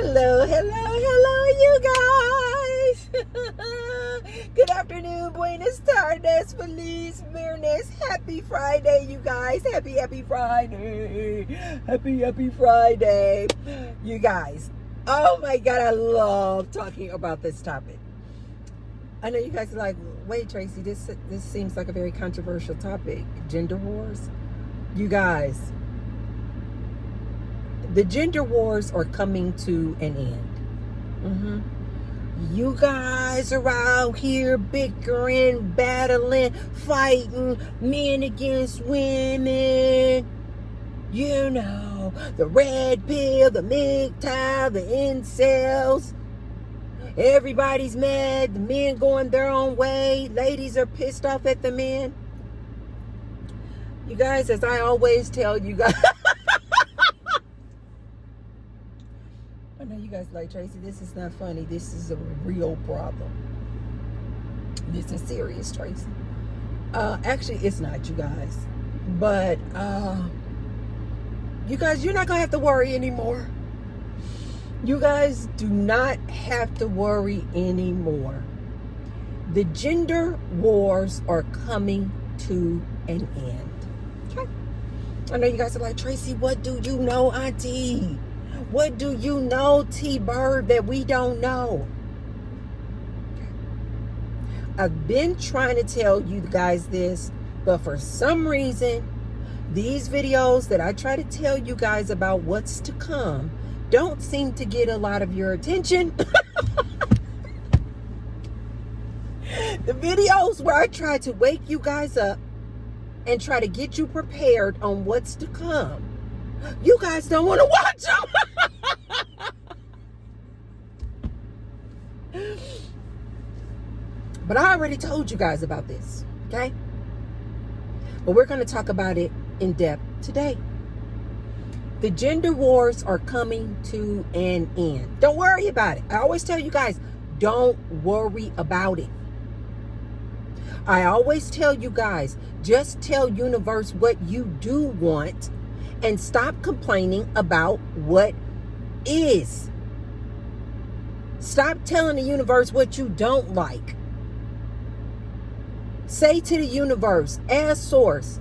Hello, you guys. Good afternoon, buenas tardes, feliz viernes. Happy Friday, you guys. Happy Friday. Happy Friday. You guys, oh my God, I love talking about this topic. I know you guys are like, wait, Tracy, this seems like a very controversial topic. Gender wars. You guys, the gender wars are coming to an end. You guys are out here bickering, battling, fighting, men against women. You know, the red pill, the MGTOW, the incels. Everybody's mad. The men going their own way. Ladies are pissed off at the men. You guys, as I always tell you guys, I know you guys like, Tracy, this is not funny. This is a real problem. This is serious, Tracy. Actually, it's not, you guys. But, you guys, you're not going to have to worry anymore. You guys do not have to worry anymore. The gender wars are coming to an end. Okay? I know you guys are like, Tracy, what do you know, Auntie? What do you know, T-Bird, that we don't know? I've been trying to tell you guys this, but for some reason, these videos that I try to tell you guys about what's to come don't seem to get a lot of your attention. The videos where I try to wake you guys up and try to get you prepared on what's to come, you guys don't want to watch them. But I already told you guys about this, okay? But we're going to talk about it in depth today. The gender wars are coming to an end. Don't worry about it. I always tell you guys, don't worry about it. I always tell you guys, just tell universe what you do want and stop complaining about what is. Stop telling the universe what you don't like. Say to the universe, ask source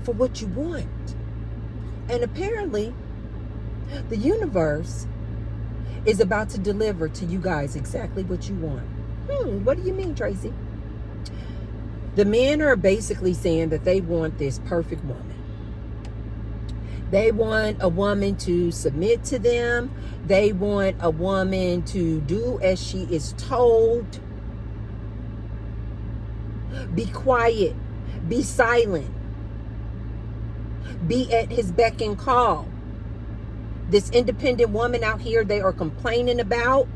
for what you want. And apparently, the universe is about to deliver to you guys exactly what you want. What do you mean, Tracy? The men are basically saying that they want this perfect woman. They want a woman to submit to them. They want a woman to do as she is told. Be quiet. Be silent. Be at his beck and call. This independent woman out here they are complaining about.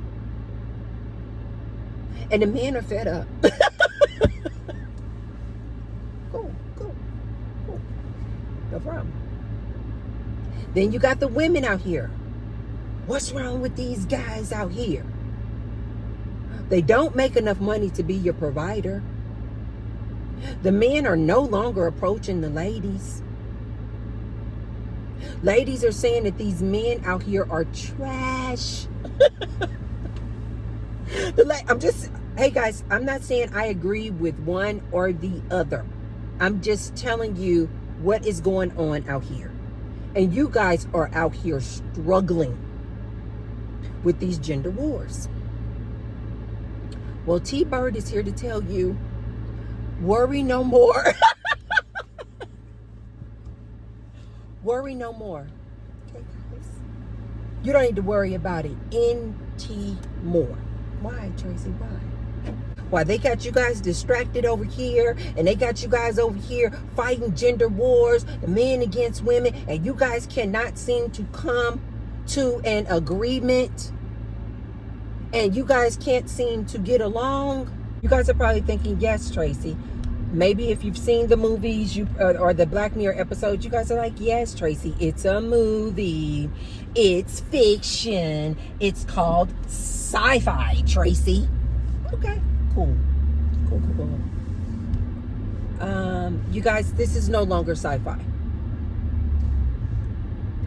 And the men are fed up. Cool. No problem. Then you got the women out here. What's wrong with these guys out here? They don't make enough money to be your provider. The men are no longer approaching the ladies. Ladies are saying that these men out here are trash. Hey guys, I'm not saying I agree with one or the other. I'm just telling you what is going on out here. And you guys are out here struggling with these gender wars. Well, T-Bird is here to tell you, worry no more. Worry no more. Okay, guys? You don't need to worry about it anymore. Why, Tracy? Why? Why, they got you guys distracted over here, and they got you guys over here fighting gender wars, the men against women, and you guys cannot seem to come to an agreement, and you guys can't seem to get along. You guys are probably thinking, yes, Tracy. Maybe if you've seen the movies or the Black Mirror episodes, you guys are like, yes, Tracy, it's a movie. It's fiction. It's called sci-fi, Tracy. Okay, cool. You guys, this is no longer sci-fi.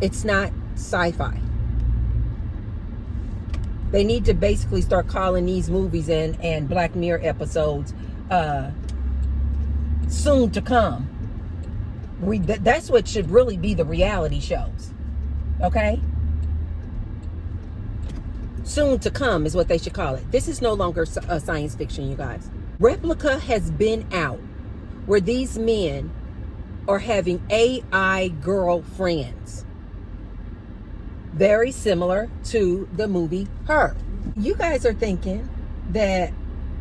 It's not sci-fi. They need to basically start calling these movies and Black Mirror episodes soon to come. That's what should really be the reality shows. Okay? Soon to come is what they should call it. This is no longer science fiction, you guys. Replica has been out where these men are having AI girlfriends. Very similar to the movie Her. You guys are thinking that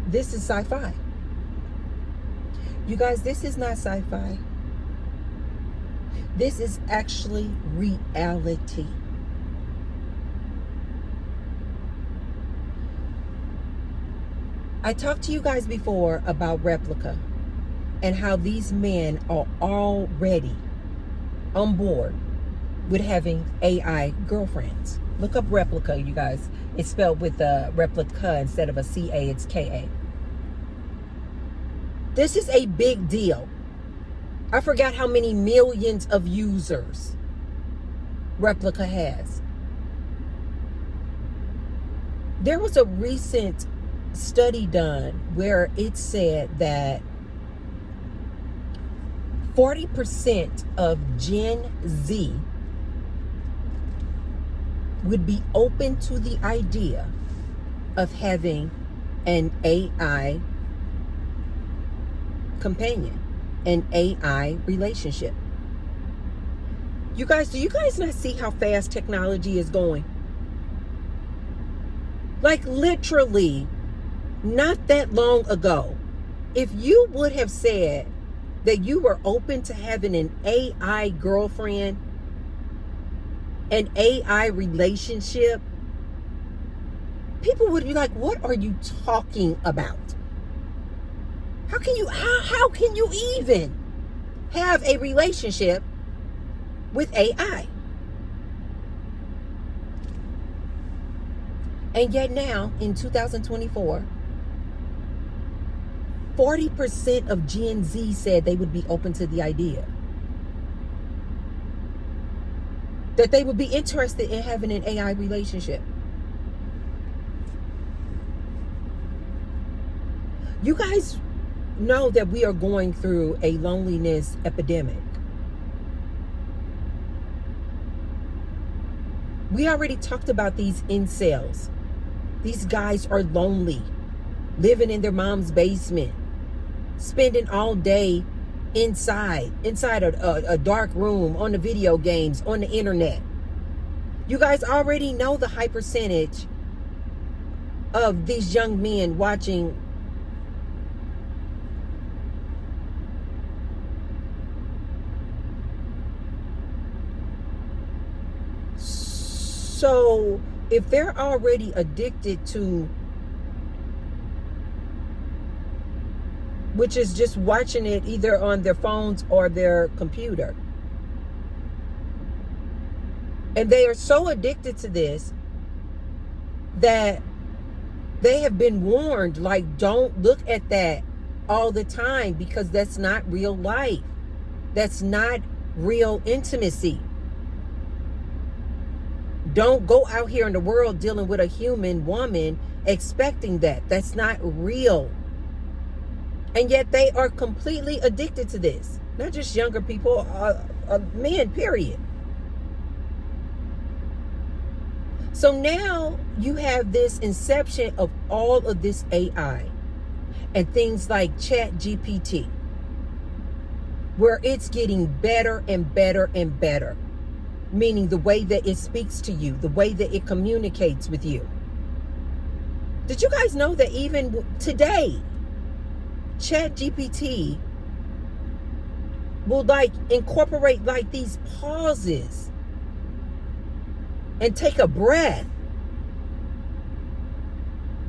this is sci-fi. You guys, this is not sci-fi. This is actually reality. I talked to you guys before about Replica and how these men are already on board with having AI girlfriends. Look up Replica, you guys. It's spelled with a replica instead of a C-A, it's K-A. This is a big deal. I forgot how many millions of users Replica has. There was a recent study done where it said that 40% of Gen Z would be open to the idea of having an AI companion, an AI relationship. You guys, do you guys not see how fast technology is going? Like literally, not that long ago, if you would have said that you were open to having an AI girlfriend, an AI relationship, people would be like, what are you talking about? How can you even have a relationship with AI? And yet now, in 2024, 40% of Gen Z said they would be open to the idea. That they would be interested in having an AI relationship. You guys know that we are going through a loneliness epidemic. We already talked about these incels. These guys are lonely, living in their mom's basement, spending all day inside a dark room, on the video games, on the internet. You guys already know the high percentage of these young men watching so if they're already addicted to, which is just watching it either on their phones or their computer. And they are so addicted to this that they have been warned, like, don't look at that all the time because that's not real life. That's not real intimacy. Don't go out here in the world dealing with a human woman expecting that. That's not real. And yet they are completely addicted to this. Not just younger people, men, period. So now you have this inception of all of this AI and things like ChatGPT, where it's getting better and better and better. Meaning the way that it speaks to you, the way that it communicates with you. Did you guys know that even today, ChatGPT will like incorporate like these pauses and take a breath?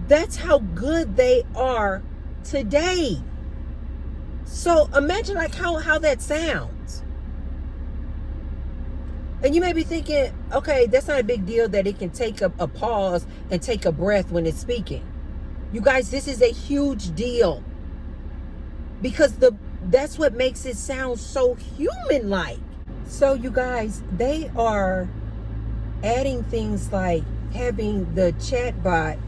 That's how good they are today. So imagine like how that sounds. And you may be thinking, okay, that's not a big deal that it can take a pause and take a breath when it's speaking. You guys, this is a huge deal. Because that's what makes it sound so human-like. So you guys, they are adding things like having the chatbot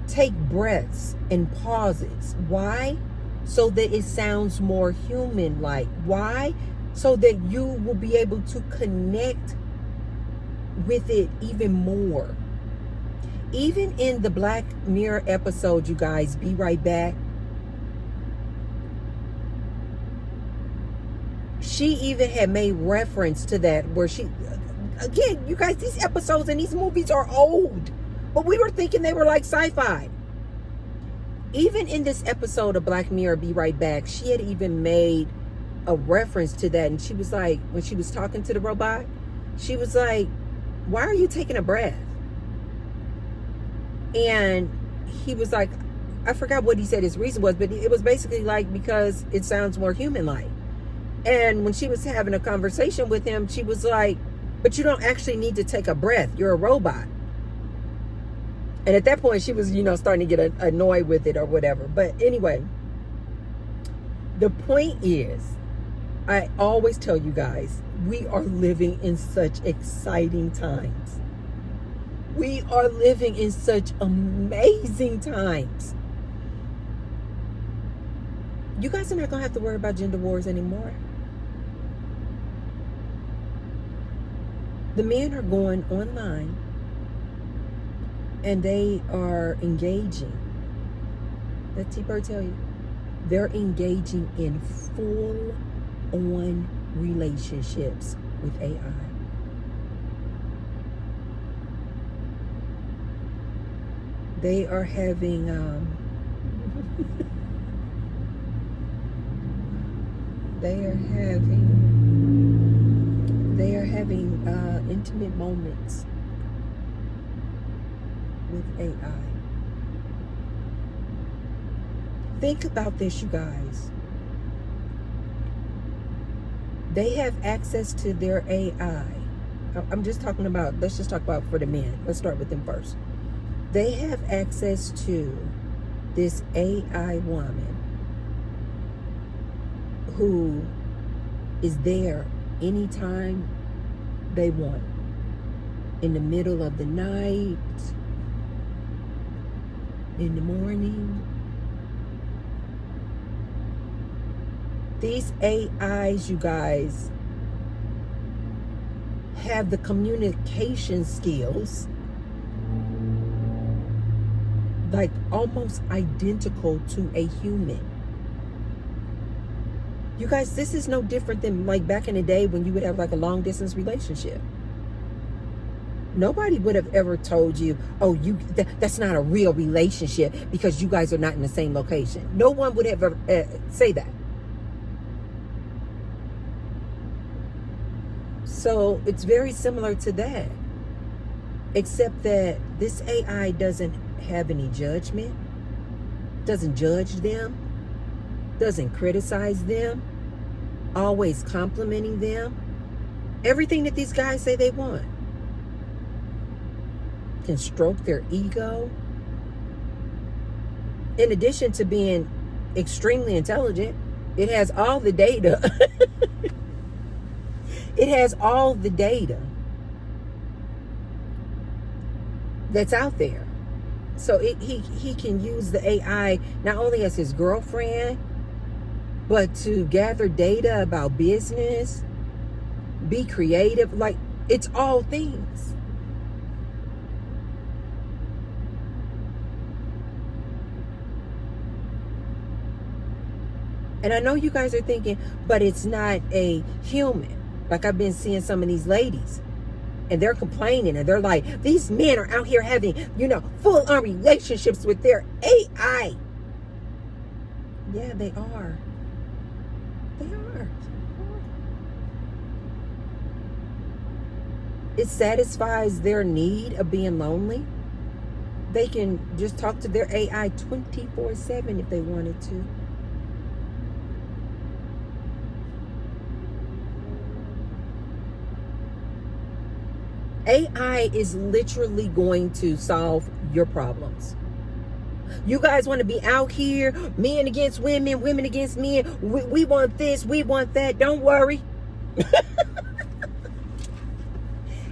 take breaths and pauses. Why? So that it sounds more human-like. Why? So that you will be able to connect with it even more. Even in the Black Mirror episode, you guys, be right back. She even had made reference to that, where she, again, you guys, these episodes and these movies are old, but we were thinking they were like sci-fi. Even in this episode of Black Mirror, Be Right Back, she had even made a reference to that. And she was like, when she was talking to the robot, she was like, why are you taking a breath? And he was like, I forgot what he said his reason was, but it was basically like, because it sounds more human-like. And when she was having a conversation with him, she was like, but you don't actually need to take a breath. You're a robot. And at that point, she was, starting to get annoyed with it or whatever. But anyway, the point is, I always tell you guys, we are living in such exciting times. We are living in such amazing times. You guys are not going to have to worry about gender wars anymore. The men are going online and they are engaging. Let T-Bird tell you. They're engaging in full-on relationships with AI. They are having they are having intimate moments with AI. Think about this, you guys. They have access to their AI. I'm just talking about, let's just talk about for the men. Let's start with them first. They have access to this AI woman who is there anytime they want. In the middle of the night, in the morning. These AIs, you guys, have the communication skills like almost identical to a human. You guys, this is no different than like back in the day when you would have like a long distance relationship. Nobody would have ever told you, oh, that's not a real relationship because you guys are not in the same location. No one would ever say that. So it's very similar to that, except that this AI doesn't have any judgment, doesn't judge them, doesn't criticize them, always complimenting them. Everything that these guys say they want. Can stroke their ego. In addition to being extremely intelligent, it has all the data. It has all the data that's out there. So he can use the AI not only as his girlfriend, but to gather data about business, be creative. Like, it's all things. And I know you guys are thinking, but it's not a human. Like, I've been seeing some of these ladies, and they're complaining, and they're like, these men are out here having, full-on relationships with their AI. Yeah, they are. They are. It satisfies their need of being lonely. They can just talk to their AI 24/7 if they wanted to. AI is literally going to solve your problems. You guys want to be out here, men against women, women against men. We want this, we want that. Don't worry.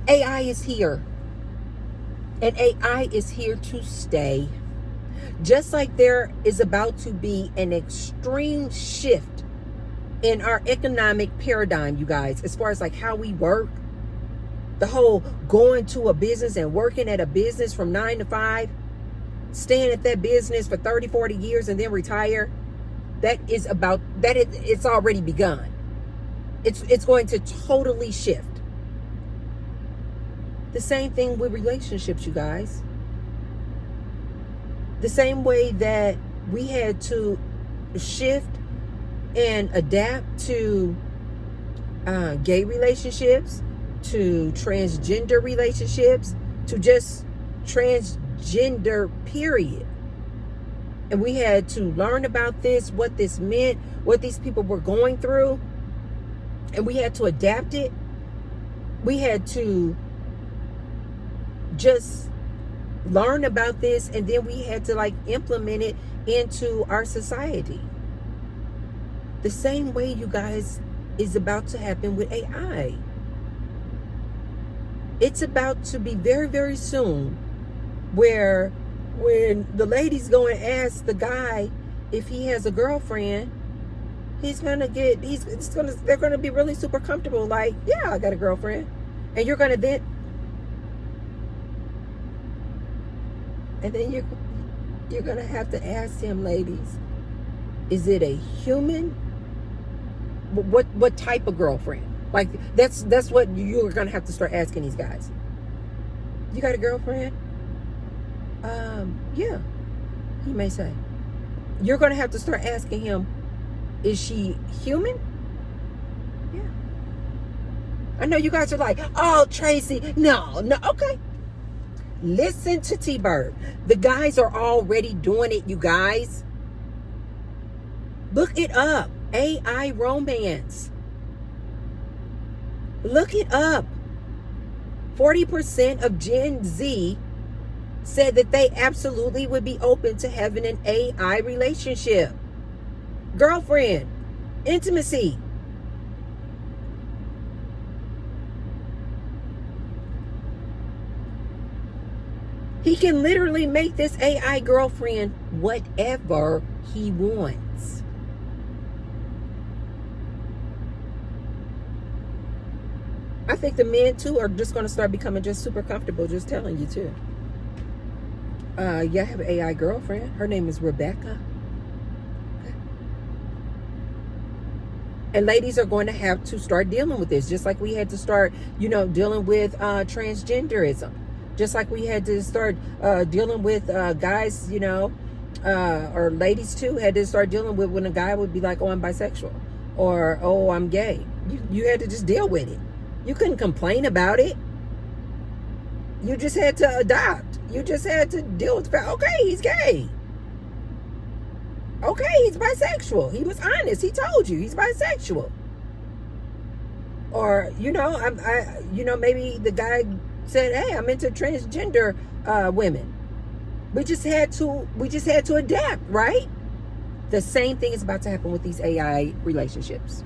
AI is here. And AI is here to stay. Just like there is about to be an extreme shift in our economic paradigm, you guys, as far as like how we work, the whole going to a business and working at a business from 9 to 5, staying at that business for 30, 40 years and then retire. It's already begun. It's going to totally shift. The same thing with relationships, you guys. The same way that we had to shift and adapt to gay relationships, to transgender relationships, to just transgender, period. And we had to learn about this, what this meant, what these people were going through. And we had to adapt it. We had to just learn about this, and then we had to like implement it into our society. The same way, you guys, is about to happen with AI. It's about to be very, very soon where when the ladies go and ask the guy if he has a girlfriend, they're gonna be really super comfortable, like, yeah, I got a girlfriend. And you're gonna then you're gonna have to ask him, ladies, is it a human? What type of girlfriend? Like, that's what you're gonna have to start asking these guys. You got a girlfriend? Yeah, he may say. You're gonna have to start asking him, is she human? Yeah. I know you guys are like, oh, Tracy, no, okay. Listen to T-Bird. The guys are already doing it, you guys. Look it up. AI romance. Look it up. 40% of Gen Z said that they absolutely would be open to having an AI relationship. Girlfriend. Intimacy. He can literally make this AI girlfriend whatever he wants. I think the men too are just going to start becoming just super comfortable, just telling you too. Yeah, I have an AI girlfriend. Her name is Rebecca. Okay. And ladies are going to have to start dealing with this, just like we had to start, dealing with transgenderism. Just like we had to start dealing with guys, or ladies too, had to start dealing with when a guy would be like, oh, I'm bisexual, or, oh, I'm gay. You had to just deal with it. You couldn't complain about it. You just had to adopt. You just had to deal with the fact, okay, he's gay. Okay, he's bisexual. He was honest. He told you he's bisexual. Or, maybe the guy said, hey, I'm into transgender women. We just had to adapt, right? The same thing is about to happen with these AI relationships.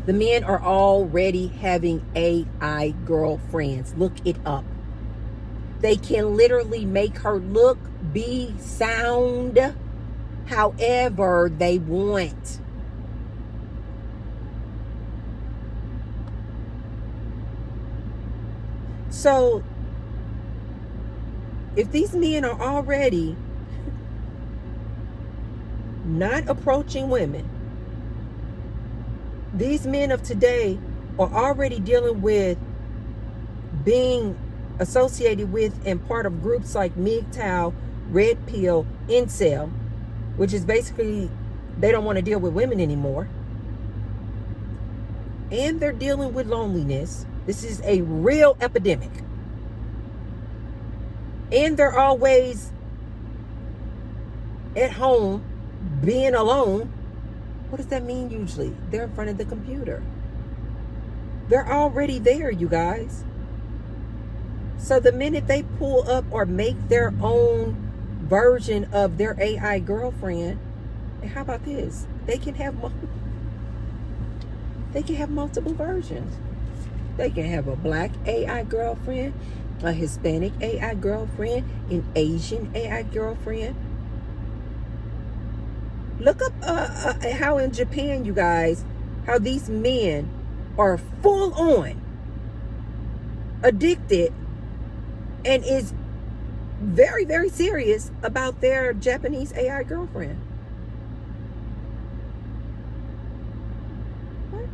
The men are already having AI girlfriends. Look it up. They can literally make her look, be, sound however they want. So, if these men are already not approaching women, these men of today are already dealing with being associated with and part of groups like MGTOW, Red Pill, Incel, which is basically they don't want to deal with women anymore. And they're dealing with loneliness. This is a real epidemic. And they're always at home being alone. What does that mean usually? They're in front of the computer. They're already there, you guys. So the minute they pull up or make their own version of their AI girlfriend, and how about this? They can have multiple versions. They can have a black AI girlfriend, a Hispanic AI girlfriend, an Asian AI girlfriend. Look up how in Japan, you guys, how these men are full on addicted and is very, very serious about their Japanese AI girlfriend. What?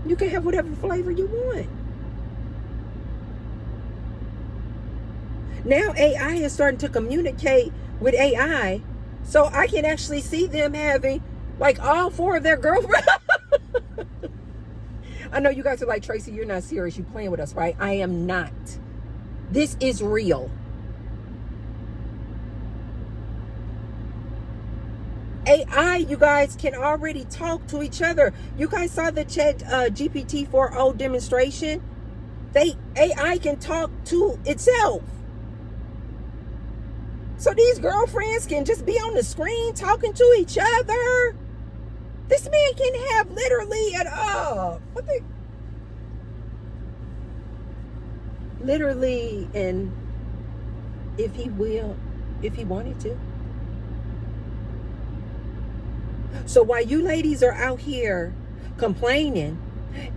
You can have whatever flavor you want. Now AI is starting to communicate with AI, so I can actually see them having like all 4 of their girlfriends. I know you guys are like, Tracy, you're not serious. You're playing with us, right? I am not. This is real. AI, you guys, can already talk to each other. You guys saw the Chat GPT 4.0 demonstration. AI can talk to itself. So these girlfriends can just be on the screen talking to each other. This man can have literally literally, and if he wanted to. So while you ladies are out here complaining,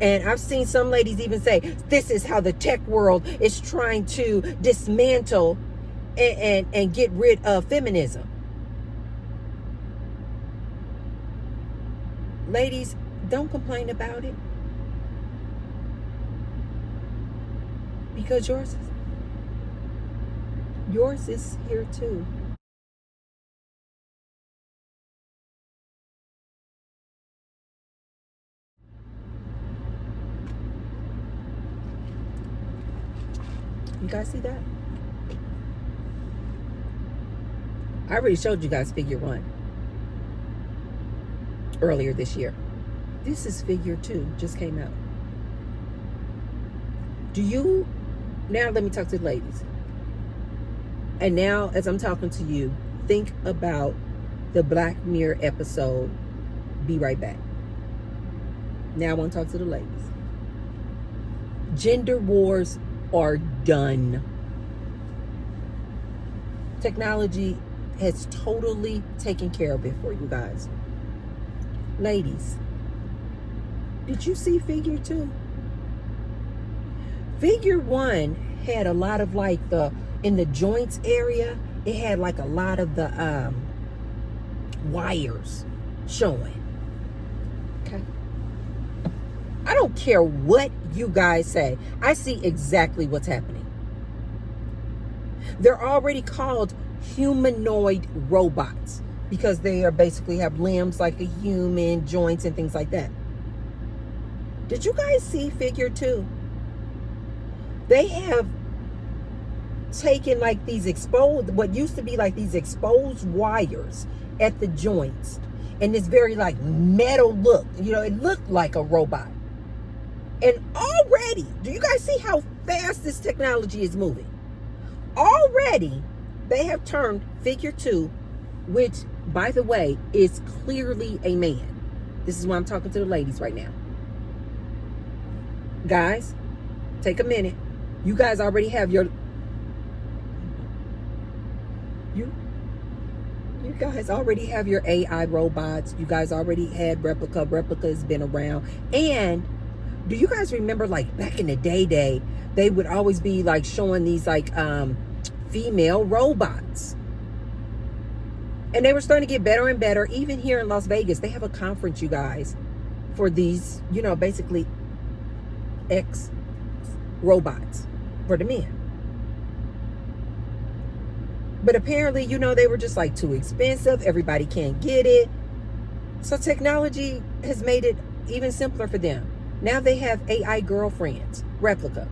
and I've seen some ladies even say, this is how the tech world is trying to dismantle and get rid of feminism. Ladies, don't complain about it. Because yours is here too. You guys see that? I already showed you guys figure 1 earlier this year. This is figure 2, just came out. Now let me talk to the ladies. And now as I'm talking to you, think about the Black Mirror episode, Be Right Back. Now I want to talk to the ladies. Gender wars are done. Technology has totally taken care of it for you guys. Ladies, did you see figure 2? Figure 1 had a lot of like in the joints area, it had like a lot of the wires showing. Okay. I don't care what you guys say. I see exactly what's happening. They're already called humanoid robots because they are basically have limbs like a human, joints and things like that. Did you guys see figure 2? They have taken like these what used to be like these exposed wires at the joints, and this very like metal look. You know, it looked like a robot. And already, do you guys see how fast this technology is moving? Already, they have turned figure 2, which, by the way, is clearly a man. This is why I'm talking to the ladies right now. Guys, take a minute. You guys already have you guys already have your AI robots. You guys already had Replica. Replica has been around. And do you guys remember, like, back in the day, they would always be like showing these like female robots, and they were starting to get better and better. Even here in Las Vegas, they have a conference, you guys, for these, you know, basically X robots for the men. But apparently, you know, they were just like too expensive. Everybody can't get it. So technology has made it even simpler for them. Now they have AI girlfriends, Replica.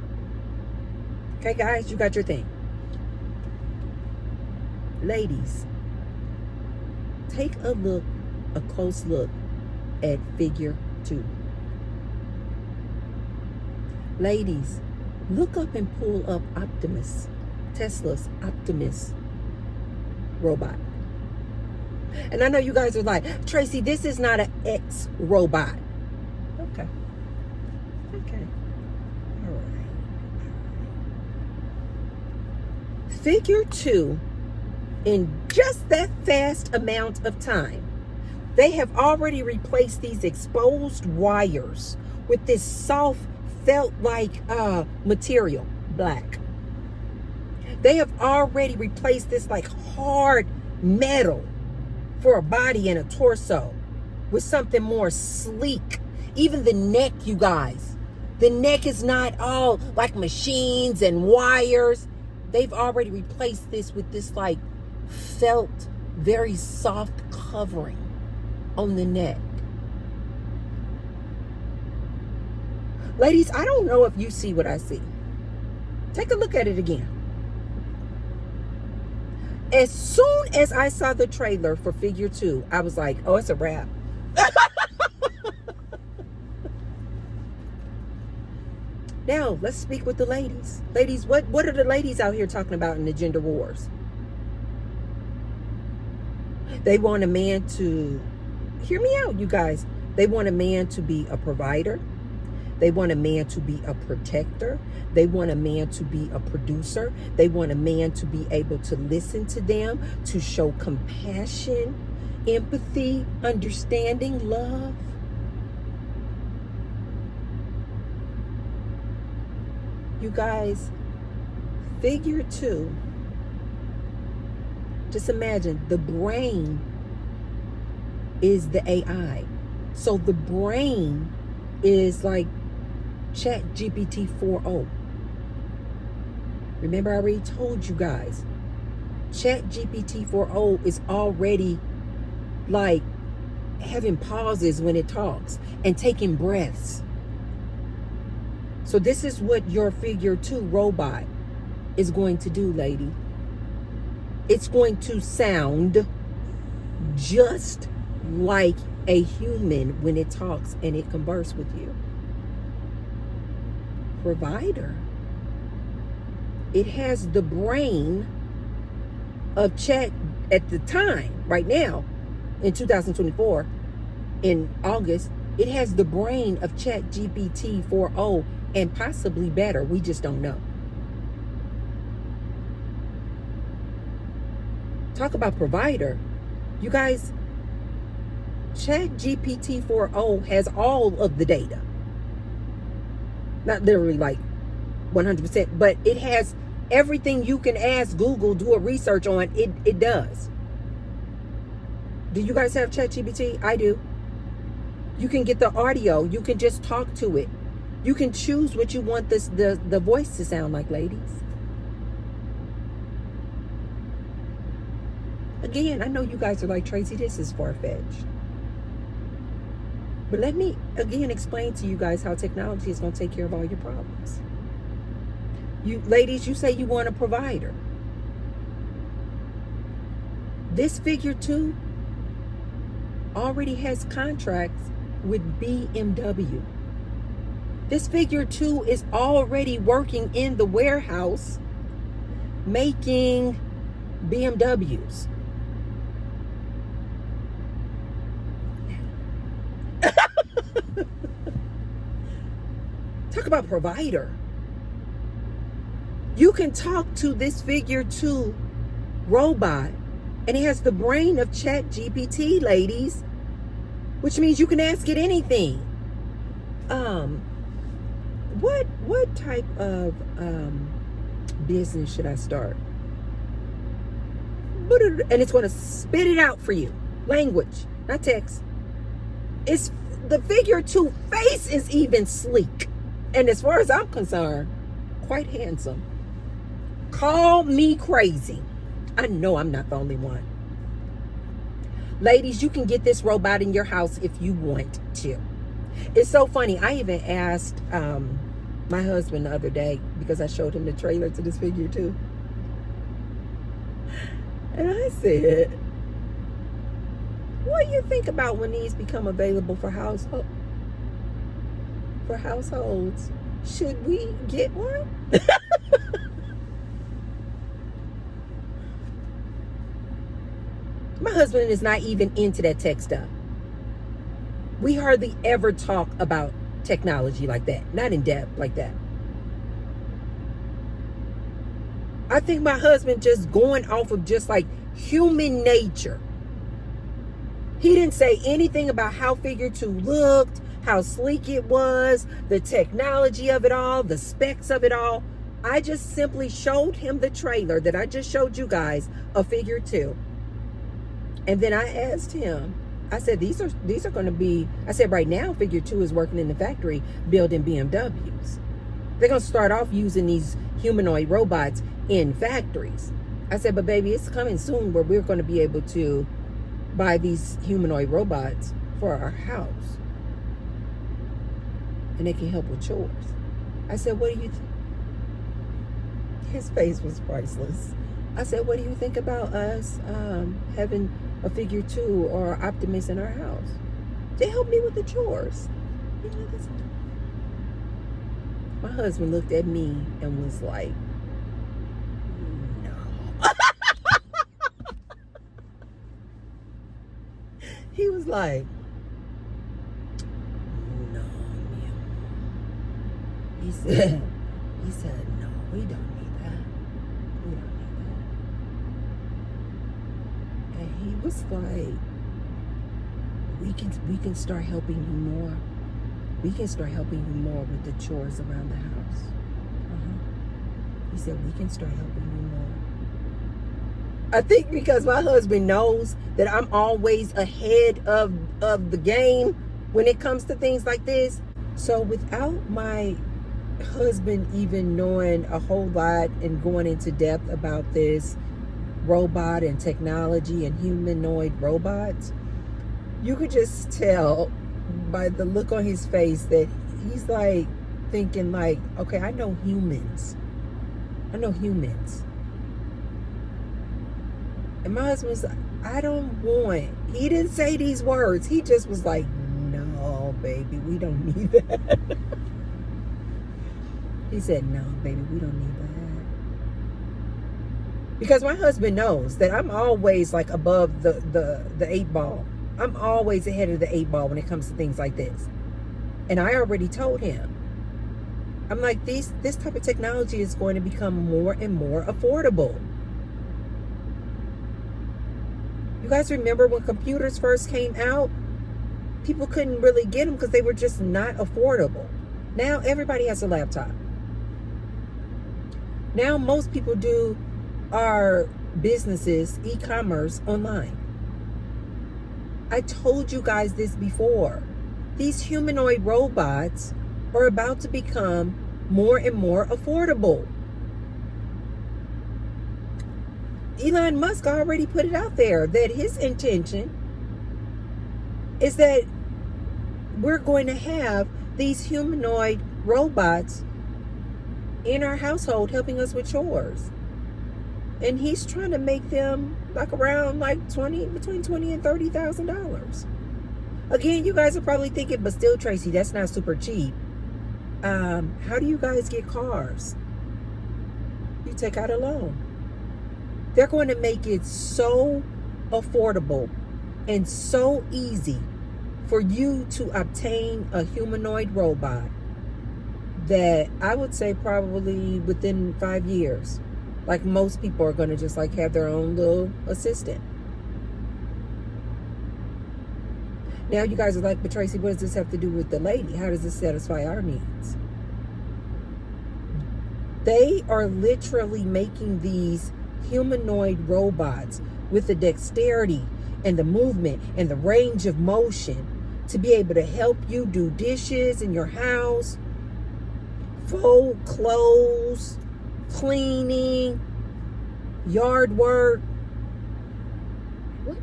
Okay, guys, you got your thing. Ladies, take a close look at figure 2. Ladies, look up and pull up Tesla's Optimus robot. And I know you guys are like, Tracy, this is not an X robot. Okay. Okay. All right. Figure 2, in just that fast amount of time, they have already replaced these exposed wires with this soft felt like material, black. They have already replaced this like hard metal for a body and a torso with something more sleek. Even the neck, you guys. The neck is not all like machines and wires. They've already replaced this with this like felt, very soft covering on the neck. Ladies, I don't know if you see what I see. Take a look at it again. As soon as I saw the trailer for figure 2, I was like, oh, it's a wrap. Now, let's speak with the ladies. Ladies, what are the ladies out here talking about in the gender wars? They want a man to, hear me out, you guys. They want a man to be a provider. They want a man to be a protector. They want a man to be a producer. They want a man to be able to listen to them, to show compassion, empathy, understanding, love. You guys, figure 2, just imagine the brain is the AI. So the brain is like Chat GPT 4.0. Remember, I already told you guys, Chat GPT 4.0 is already like having pauses when it talks and taking breaths. So this is what your figure 2 robot is going to do, lady. It's going to sound just like a human when it talks and it converses with you. Provider. It has the brain of Chat at the time, right now, in 2024, in August, it has the brain of Chat GPT 4.0 and possibly better. We just don't know. Talk about provider. You guys, Chat GPT 4.0 has all of the data. Not literally like 100%, but it has everything you can ask Google, do a research on. It does. Do you guys have Chat GPT? I do. You can get the audio. You can just talk to it. You can choose what you want the voice to sound like, ladies. Again, I know you guys are like, Tracy, this is far-fetched. But let me, again, explain to you guys how technology is going to take care of all your problems. You ladies, you say you want a provider. This figure 2 already has contracts with BMW. This figure 2 is already working in the warehouse making BMWs. Talk about provider. You can talk to this figure 2 robot, and it has the brain of Chat GPT, ladies, which means you can ask it anything. What type of business should I start? And it's going to spit it out for you. Language, not text. It's the figure 2 face is even sleek, and as far as I'm concerned, quite handsome. Call me crazy. I know I'm not the only one. Ladies, you can get this robot in your house if you want to. It's so funny. I even asked my husband the other day, because I showed him the trailer to this figure 2. And I said, what do you think about when these become available for households? Should we get one? My husband is not even into that tech stuff. We hardly ever talk about technology like that. Not in depth like that. I think my husband just going off of just like human nature. He didn't say anything about how Figure 2 looked, how sleek it was, the technology of it all, the specs of it all. I just simply showed him the trailer that I just showed you guys of Figure 2. And then I asked him, I said, these are going to be, I said, right now, Figure 2 is working in the factory building BMWs. They're going to start off using these humanoid robots in factories. I said, but baby, it's coming soon where we're going to be able to buy these humanoid robots for our house. And they can help with chores. I said, what do you think? His face was priceless. I said, what do you think about us having a Figure 2 or Optimus in our house? They help me with the chores. You know, my husband looked at me and was like, no. He was like, no, he said, no, we don't need that. We don't need that. And he was like, we can start helping you more. We can start helping you more with the chores around the house. He said, we can start helping you more. I think because my husband knows that I'm always ahead of the game when it comes to things like this. So without my husband even knowing a whole lot and going into depth about this robot and technology and humanoid robots, you could just tell by the look on his face that he's like thinking like, okay, I know humans. And my husband was like, I don't want, he didn't say these words. He just was like, no, baby, we don't need that. He said, no, baby, we don't need that. Because my husband knows that I'm always like above the 8 ball. I'm always ahead of the 8 ball when it comes to things like this. And I already told him, I'm like, this type of technology is going to become more and more affordable. You guys remember when computers first came out? People couldn't really get them because they were just not affordable. Now everybody has a laptop. Now most people do our businesses, e-commerce, online. I told you guys this before. These humanoid robots are about to become more and more affordable. Elon Musk already put it out there that his intention is that we're going to have these humanoid robots in our household helping us with chores. And he's trying to make them like around like between $20,000 and $30,000. Again, you guys are probably thinking, but still, Tracy, that's not super cheap. How do you guys get cars? You take out a loan. They're going to make it so affordable and so easy for you to obtain a humanoid robot that I would say probably within 5 years, like most people are going to just like have their own little assistant. Now you guys are like, but Tracy, what does this have to do with the lady? How does this satisfy our needs? They are literally making these humanoid robots with the dexterity and the movement and the range of motion to be able to help you do dishes in your house, fold clothes, cleaning, yard work. What?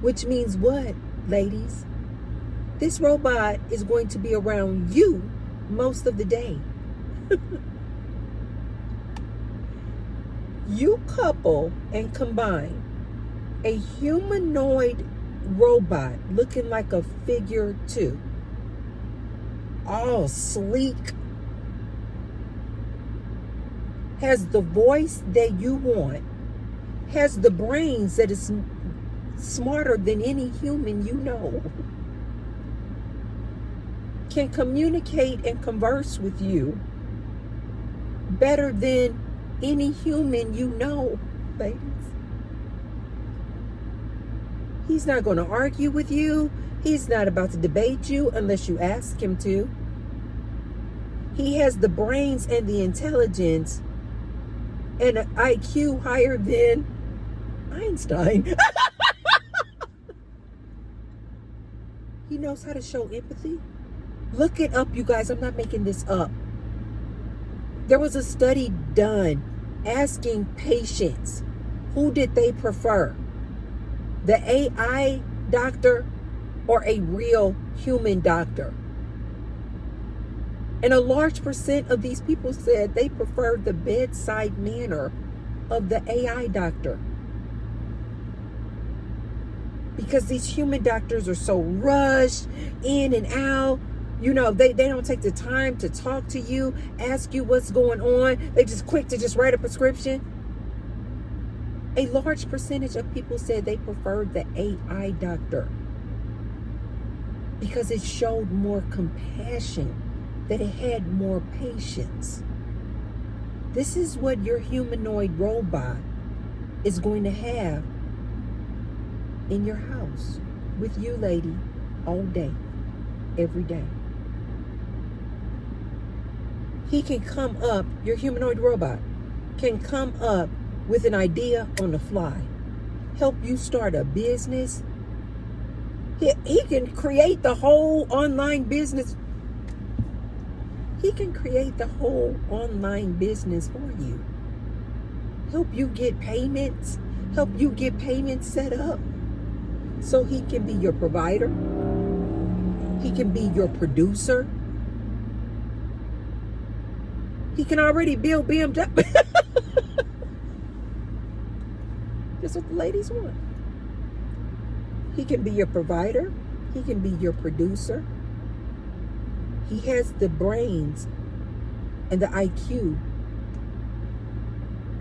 Which means what, ladies? This robot is going to be around you most of the day. You couple and combine a humanoid robot looking like a Figure 2, all sleek, has the voice that you want, has the brains that is smarter than any human you know. can communicate and converse with you better than any human you know, ladies. He's not going to argue with you. He's not about to debate you unless you ask him to. He has the brains and the intelligence and an IQ higher than Einstein. He knows how to show empathy. Look it up, you guys. I'm not making this up. There was a study done asking patients who did they prefer, the AI doctor or a real human doctor. And a large percent of these people said they preferred the bedside manner of the AI doctor. Because these human doctors are so rushed in and out. You know, they don't take the time to talk to you, ask you what's going on. They just quick to just write a prescription. A large percentage of people said they preferred the AI doctor because it showed more compassion, that it had more patience. This is what your humanoid robot is going to have in your house with you, lady, all day, every day. He can come up, your humanoid robot can come up with an idea on the fly, help you start a business. He can create the whole online business. He can create the whole online business for you. Help you get payments, help you get payments set up. So he can be your provider. He can be your producer. He can already build BMW. That's what the ladies want. He can be your provider. He can be your producer. He has the brains and the IQ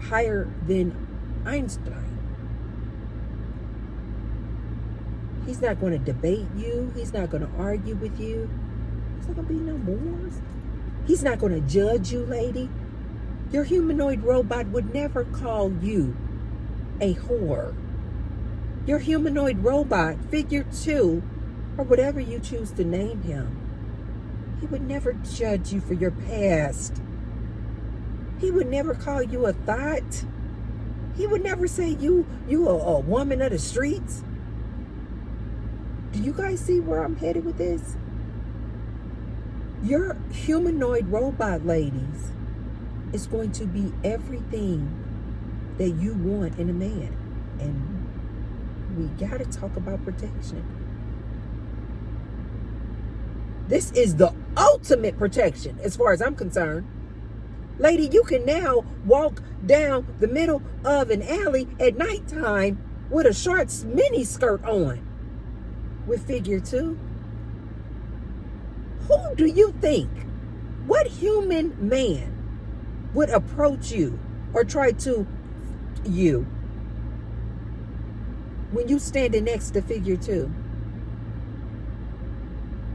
higher than Einstein. He's not going to debate you. He's not going to argue with you. There's not going to be no wars. He's not going to judge you, lady. Your humanoid robot would never call you a whore. Your humanoid robot, figure 2, or whatever you choose to name him, he would never judge you for your past. He would never call you a thought. He would never say you a woman of the streets. Do you guys see where I'm headed with this? Your humanoid robot, ladies, is going to be everything that you want in a man. And we got to talk about protection. This is the ultimate protection as far as I'm concerned. Lady, you can now walk down the middle of an alley at nighttime with a short mini skirt on with figure 2. Who do you think, what human man would approach you or try to you when you standing next to figure 2?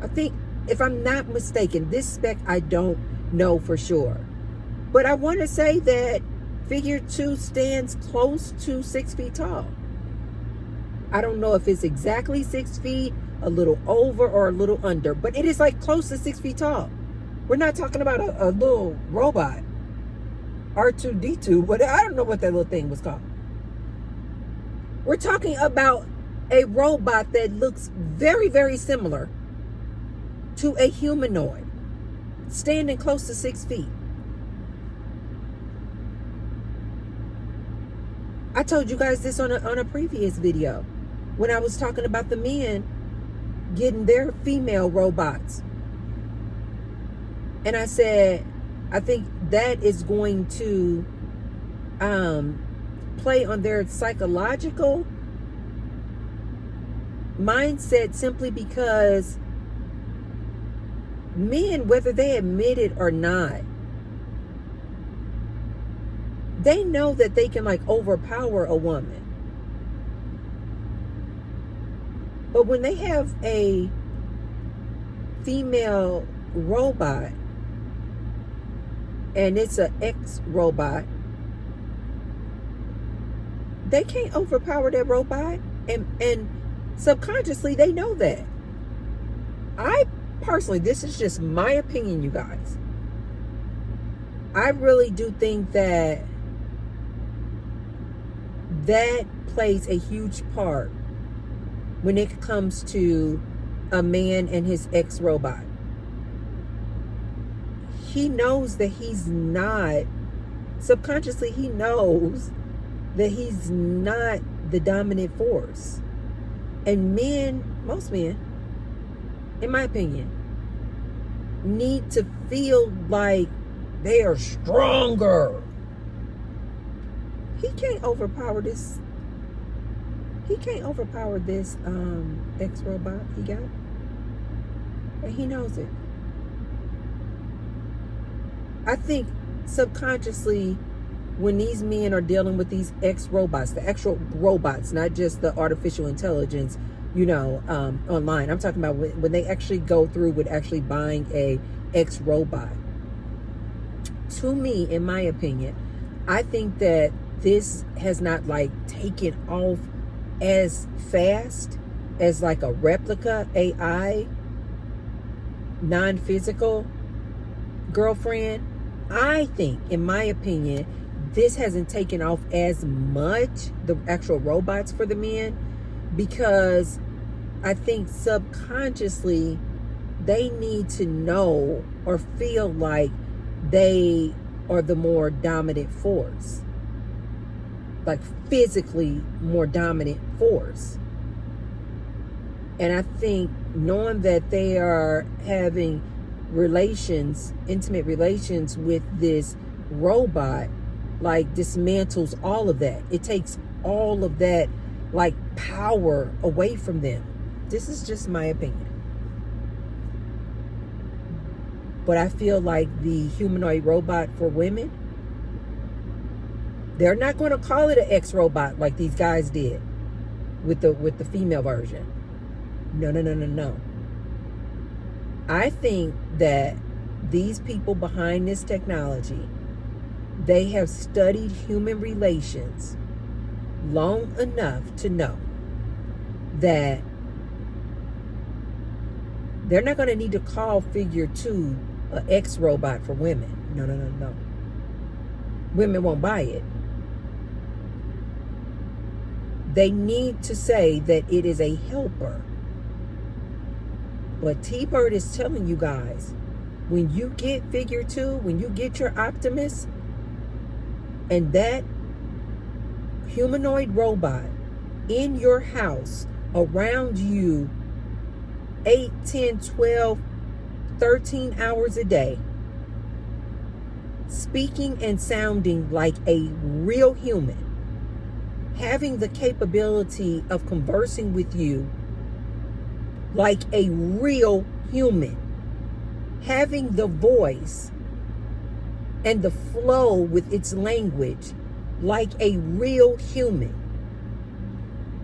I think, if I'm not mistaken, this spec I don't know for sure, but I want to say that figure 2 stands close to 6 feet tall. I don't know if it's exactly 6 feet, a little over or a little under, but it is like close to 6 feet tall. We're not talking about a little robot, R2D2, but I don't know what that little thing was called. We're talking about a robot that looks very, very similar to a humanoid, standing close to 6 feet. I told you guys this on a previous video when I was talking about the men getting their female robots. And I said, I think that is going to play on their psychological mindset, simply because men, whether they admit it or not, they know that they can like overpower a woman. But when they have a female robot and it's an ex-robot, they can't overpower that robot, and subconsciously they know that. I personally, this is just my opinion, you guys, I really do think that plays a huge part when it comes to a man and his ex-robot. He knows that he's not, subconsciously he knows that he's not the dominant force. And men, most men, in my opinion, need to feel like they are stronger. He can't overpower this. He can't overpower this ex-robot he got. And he knows it. I think subconsciously, when these men are dealing with these ex-robots, the actual robots, not just the artificial intelligence, online. I'm talking about when they actually go through with actually buying a ex-robot. To me, in my opinion, I think that this has not taken off as fast as like a replica AI, non-physical girlfriend. I think, in my opinion, this hasn't taken off as much, the actual robots for the men, because I think subconsciously they need to know or feel like they are the more dominant force, like physically more dominant force. And I think knowing that they are having intimate relations with this robot, dismantles all of that. It takes all of that power away from them. This is just my opinion. But I feel like the humanoid robot for women, they're not going to call it an ex-robot like these guys did with the female version. No. I think that these people behind this technology, they have studied human relations long enough to know that they're not going to need to call figure 2 an ex-robot for women. No. Women won't buy it. They need to say that it is a helper. But T-Bird is telling you guys, when you get figure 2, when you get your Optimus, and that humanoid robot in your house, around you, 8, 10, 12, 13 hours a day, speaking and sounding like a real human, having the capability of conversing with you like a real human, having the voice and the flow with its language like a real human,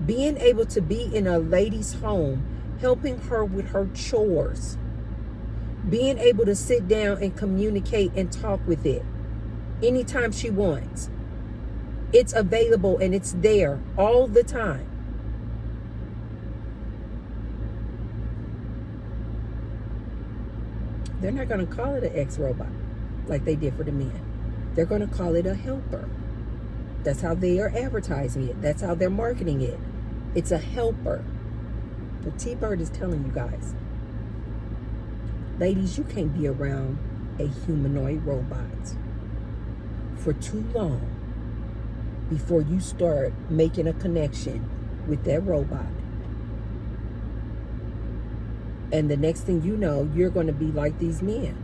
being able to be in a lady's home, helping her with her chores, being able to sit down and communicate and talk with it anytime she wants. It's available and it's there all the time. They're not going to call it an ex-robot like they did for the men. They're going to call it a helper. That's how they are advertising it. That's how they're marketing it. It's a helper. But T-Bird is telling you guys, ladies, you can't be around a humanoid robot for too long before you start making a connection with that robot. And the next thing you know, you're going to be like these men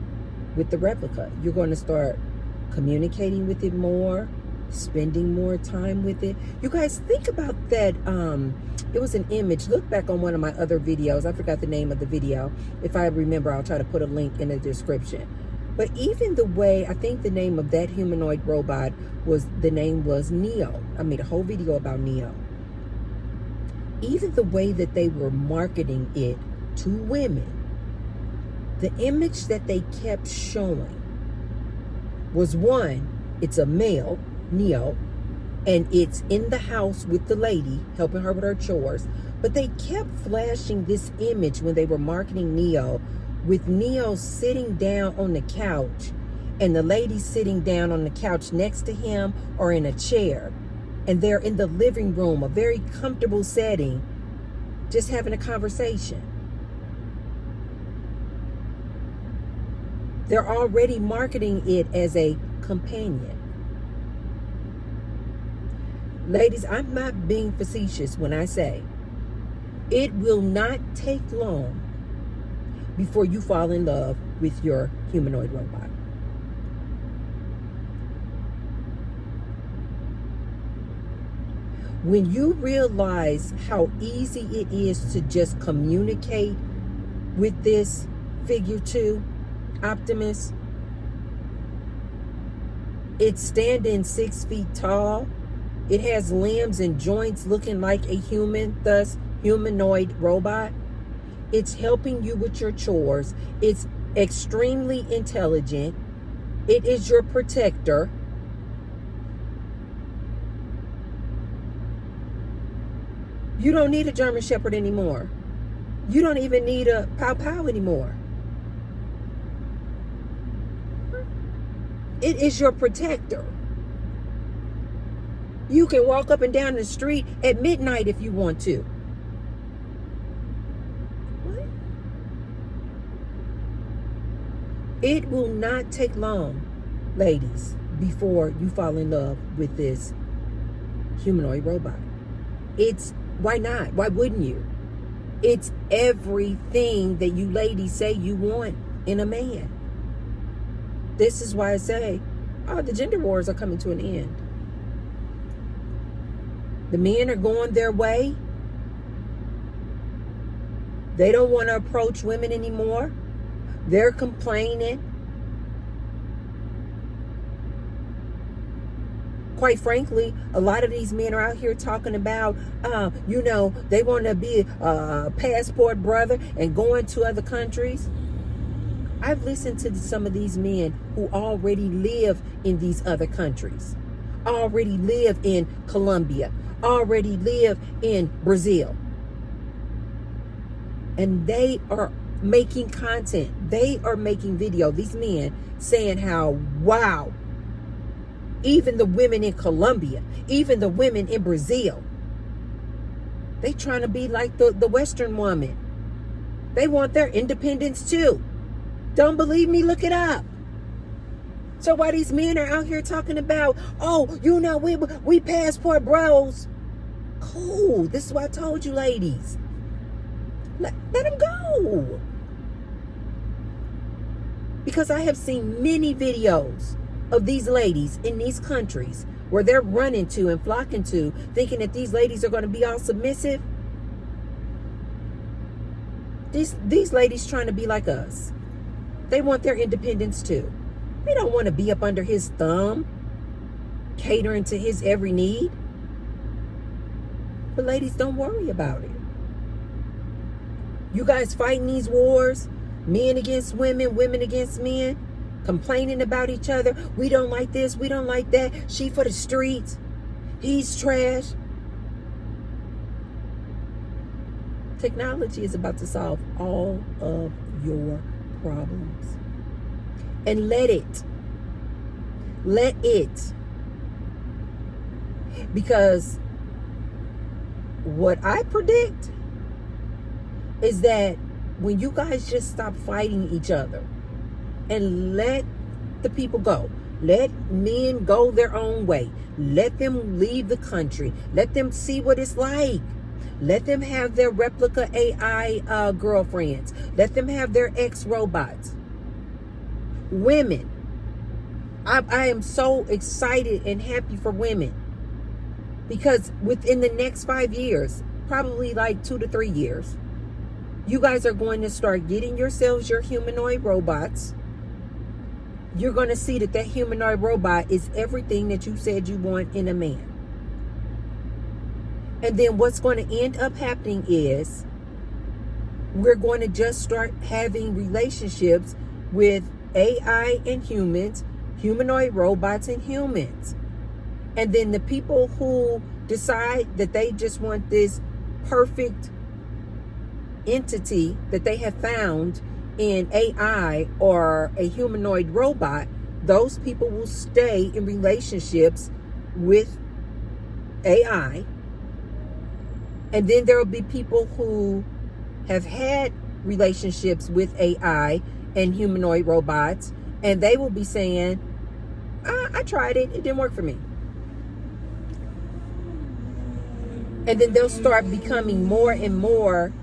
with the replica. You're going to start communicating with it more, spending more time with it. You guys, think about that. It was an image. Look back on one of my other videos. I forgot the name of the video. If I remember, I'll try to put a link in the description. But even the way, I think the name of that humanoid robot was Neo. I made a whole video about Neo. Even the way that they were marketing it to women, The image that they kept showing was one, it's a male, Neo, and it's in the house with the lady, helping her with her chores. But they kept flashing this image when they were marketing Neo, with Neo sitting down on the couch and the lady sitting down on the couch next to him or in a chair. And they're in the living room, a very comfortable setting, just having a conversation. They're already marketing it as a companion. Ladies, I'm not being facetious when I say it will not take long before you fall in love with your humanoid robot. When you realize how easy it is to just communicate with this figure 2, Optimus, it's standing 6 feet tall. It has limbs and joints looking like a human, thus humanoid robot. It's helping you with your chores. It's extremely intelligent. It is your protector. You don't need a German Shepherd anymore. You don't even need a Pow Pow anymore. It is your protector. You can walk up and down the street at midnight if you want to. What? It will not take long, ladies, before you fall in love with this humanoid robot. Why not? Why wouldn't you? It's everything that you ladies say you want in a man. This is why I say, the gender wars are coming to an end. The men are going their way. They don't want to approach women anymore. They're complaining. Quite frankly, a lot of these men are out here talking about, they want to be a passport brother and going to other countries. I've listened to some of these men who already live in these other countries, already live in Colombia, already live in Brazil. And they are making content. They are making video. These men saying how, wow, even the women in Colombia, even the women in Brazil, they trying to be like the Western woman. They want their independence too. Don't believe me? Look it up. So while these men are out here talking about, we passport bros. Cool. This is what I told you, ladies. Let them go. Because I have seen many videos of these ladies in these countries where they're running to and flocking to, thinking that these ladies are going to be all submissive. These ladies trying to be like us. They want their independence too. They don't want to be up under his thumb, catering to his every need. But ladies, don't worry about it. You guys fighting these wars, men against women, women against men, complaining about each other. We don't like this, we don't like that. She for the streets. He's trash. Technology is about to solve all of your problems. And let it. Because what I predict is that when you guys just stop fighting each other and let the people go, let men go their own way, let them leave the country, let them see what it's like. Let them have their replica AI girlfriends. Let them have their ex-robots. Women. I am so excited and happy for women. Because within the next 5 years, probably like 2 to 3 years, you guys are going to start getting yourselves your humanoid robots. You're going to see that humanoid robot is everything that you said you want in a man. And then what's going to end up happening is we're going to just start having relationships with AI and humans, humanoid robots and humans. And then the people who decide that they just want this perfect entity that they have found in AI or a humanoid robot, those people will stay in relationships with AI. And then there will be people who have had relationships with AI and humanoid robots, and they will be saying, I tried it, it didn't work for me. And then they'll start becoming more and more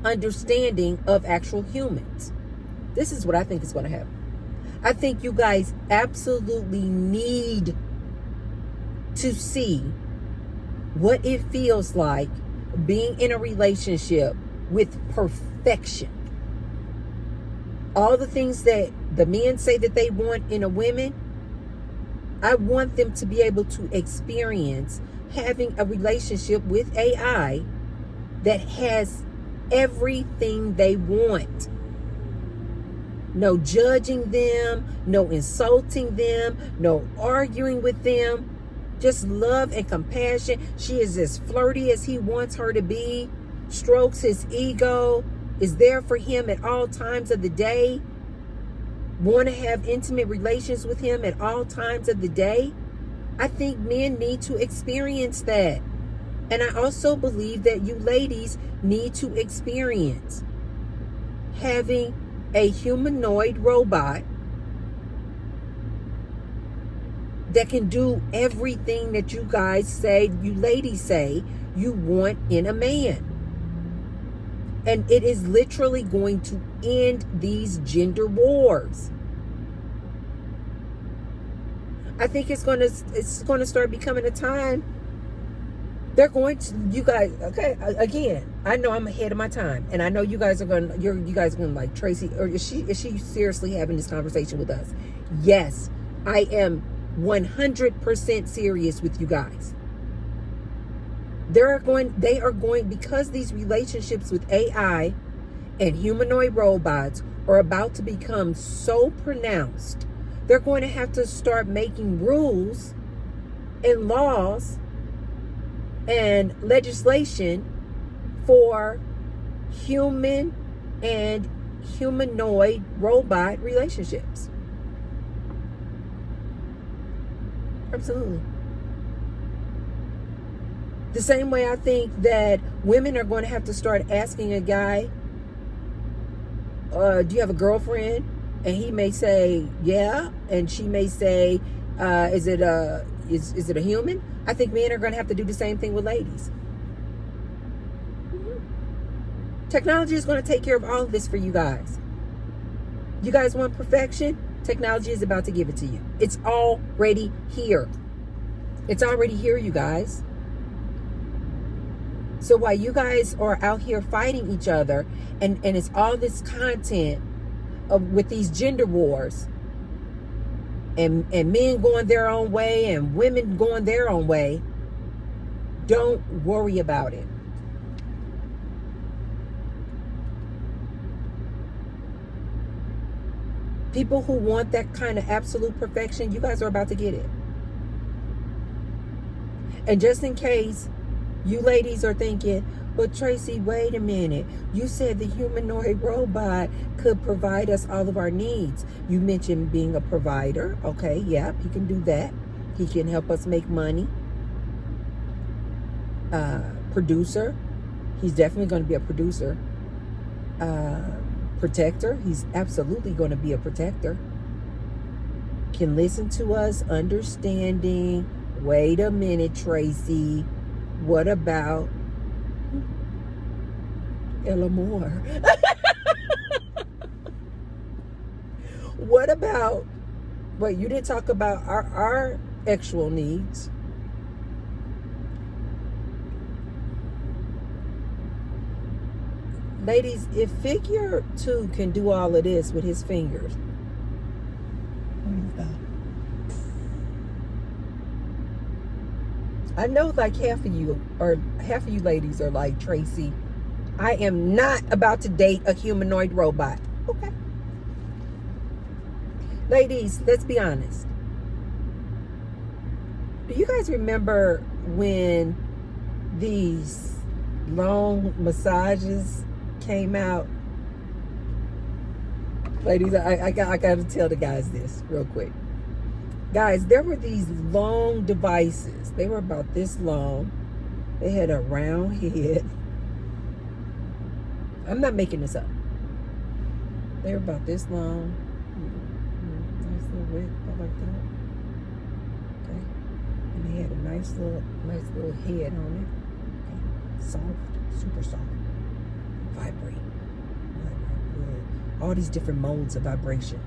understanding of actual humans. This is what I think is going to happen. I think you guys absolutely need to see what it feels like being in a relationship with perfection. All the things that the men say that they want in a woman, I want them to be able to experience having a relationship with AI that has everything they want. No judging them, no insulting them, no arguing with them. Just love and compassion. She is as flirty as he wants her to be, strokes his ego, is there for him at all times of the day, want to have intimate relations with him at all times of the day. I think men need to experience that. And I also believe that you ladies need to experience having a humanoid robot that can do everything that you guys say, you ladies say, you want in a man. And it is literally going to end these gender wars. I think it's going to start becoming a time. They're going to, you guys, okay, again, I know I'm ahead of my time, and I know you guys are going to, you guys are going to like, Tracy, or is she seriously having this conversation with us? Yes, I am 100% serious with you guys. They are going, because these relationships with AI and humanoid robots are about to become so pronounced, they're going to have to start making rules and laws and legislation for human and humanoid robot relationships. Absolutely. The same way I think that women are going to have to start asking a guy, do you have a girlfriend? And he may say, yeah. And she may say, is it a human? I think men are going to have to do the same thing with ladies. Technology is going to take care of all of this for you guys. You guys want perfection? Technology is about to give it to you. It's already here. It's already here, you guys. So while you guys are out here fighting each other, and it's all this content with these gender wars, and men going their own way and women going their own way, don't worry about it. People who want that kind of absolute perfection, you guys are about to get it. And just in case you ladies are thinking, but Tracy, wait a minute. You said the humanoid robot could provide us all of our needs. You mentioned being a provider. Okay, yeah, he can do that. He can help us make money. Producer. He's definitely going to be a producer. Protector. He's absolutely going to be a protector. Can listen to us, understanding. Wait a minute, Tracy. What about Ella Moore? What about, wait, you didn't talk about our actual needs. Ladies, if Figure 2 can do all of this with his fingers, I know like half of you ladies are like, Tracy, I am not about to date a humanoid robot. Okay. Ladies, let's be honest. Do you guys remember when these long massages came out? Ladies, I got to tell the guys this real quick. Guys, there were these long devices. They were about this long. They had a round head. I'm not making this up. They were about this long. Nice little width, like that. Okay. And they had a nice little head on it. Okay. Soft, super soft. Vibrate. All these different modes of vibration.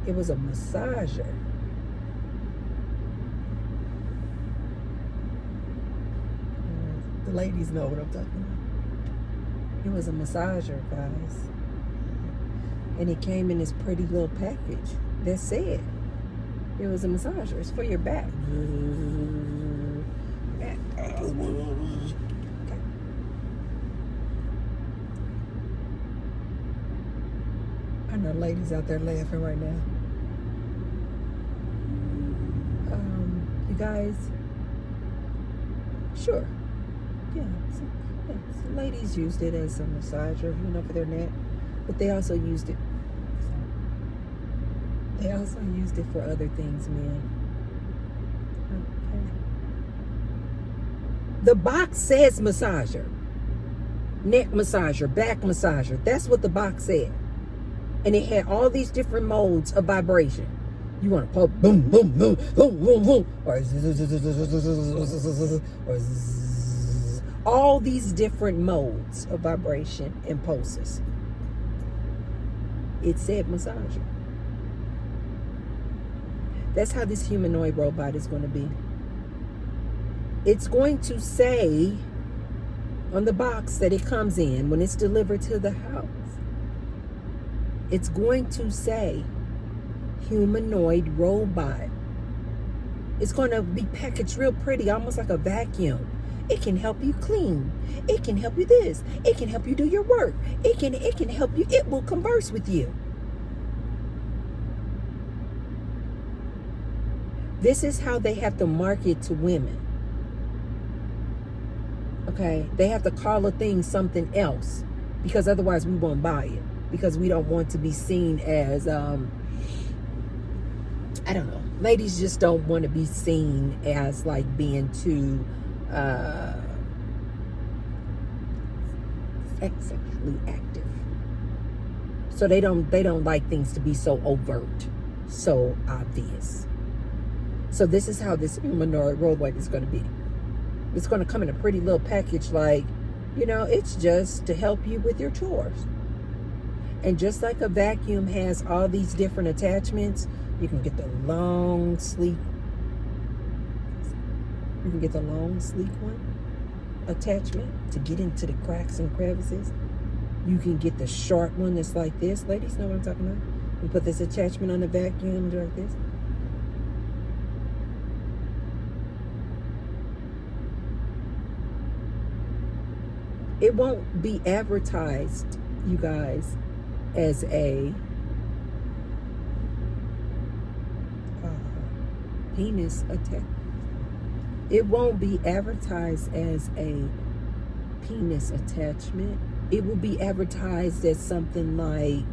It was a massager. The ladies know what I'm talking about. It was a massager, guys. And it came in this pretty little package that said it was a massager. It's for your back. I know ladies out there laughing right now. You guys, sure. Yeah, so ladies used it as a massager, for their neck. But they also used it. They also used it for other things, man. Okay. The box says massager. Neck massager, back massager. That's what the box said. And it had all these different modes of vibration. You want to pump, boom, boom, boom, boom, boom, boom, or zzz, all these different modes of vibration and pulses. It said massager. That's how this humanoid robot is going to be. It's going to say on the box that it comes in when it's delivered to the house. It's going to say humanoid robot. It's going to be packaged real pretty, almost like a vacuum. It can help you clean. It can help you this. It can help you do your work. It can help you. It will converse with you. This is how they have to market to women. Okay? They have to call a thing something else because otherwise we won't buy it. Because we don't want to be seen as, I don't know. Ladies just don't want to be seen as like being too sexually active. So they don't like things to be so overt, so obvious. So this is how this humanoid robot is going to be. It's going to come in a pretty little package, like, it's just to help you with your chores. And just like a vacuum has all these different attachments, you can get the long, sleek. You can get the long, sleek one attachment to get into the cracks and crevices. You can get the short one that's like this. Ladies know what I'm talking about. You put this attachment on the vacuum like this. It won't be advertised, you guys, as a penis attachment. It won't be advertised as a penis attachment. It will be advertised as something like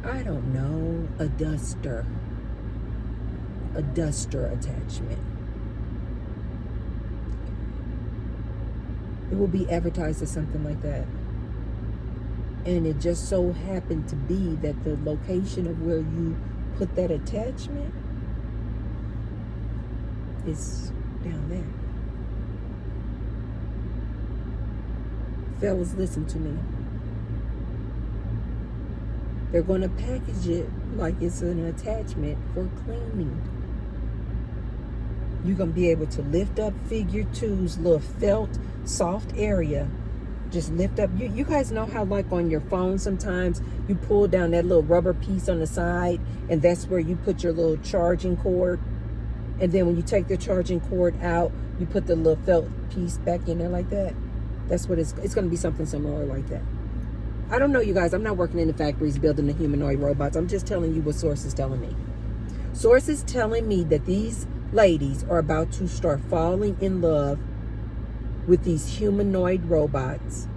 I don't know, a duster attachment. It will be advertised as something like that. And it just so happened to be that the location of where you put that attachment is down there. Fellas, listen to me. They're going to package it like it's an attachment for cleaning. You're going to be able to lift up figure two's little felt, soft area. Just lift up. You guys know how like on your phone sometimes you pull down that little rubber piece on the side and that's where you put your little charging cord. And then when you take the charging cord out, you put the little felt piece back in there like that. That's what it's going to be, something similar like that. I don't know, you guys. I'm not working in the factories building the humanoid robots. I'm just telling you what sources telling me. Sources telling me that these ladies are about to start falling in love with these humanoid robots.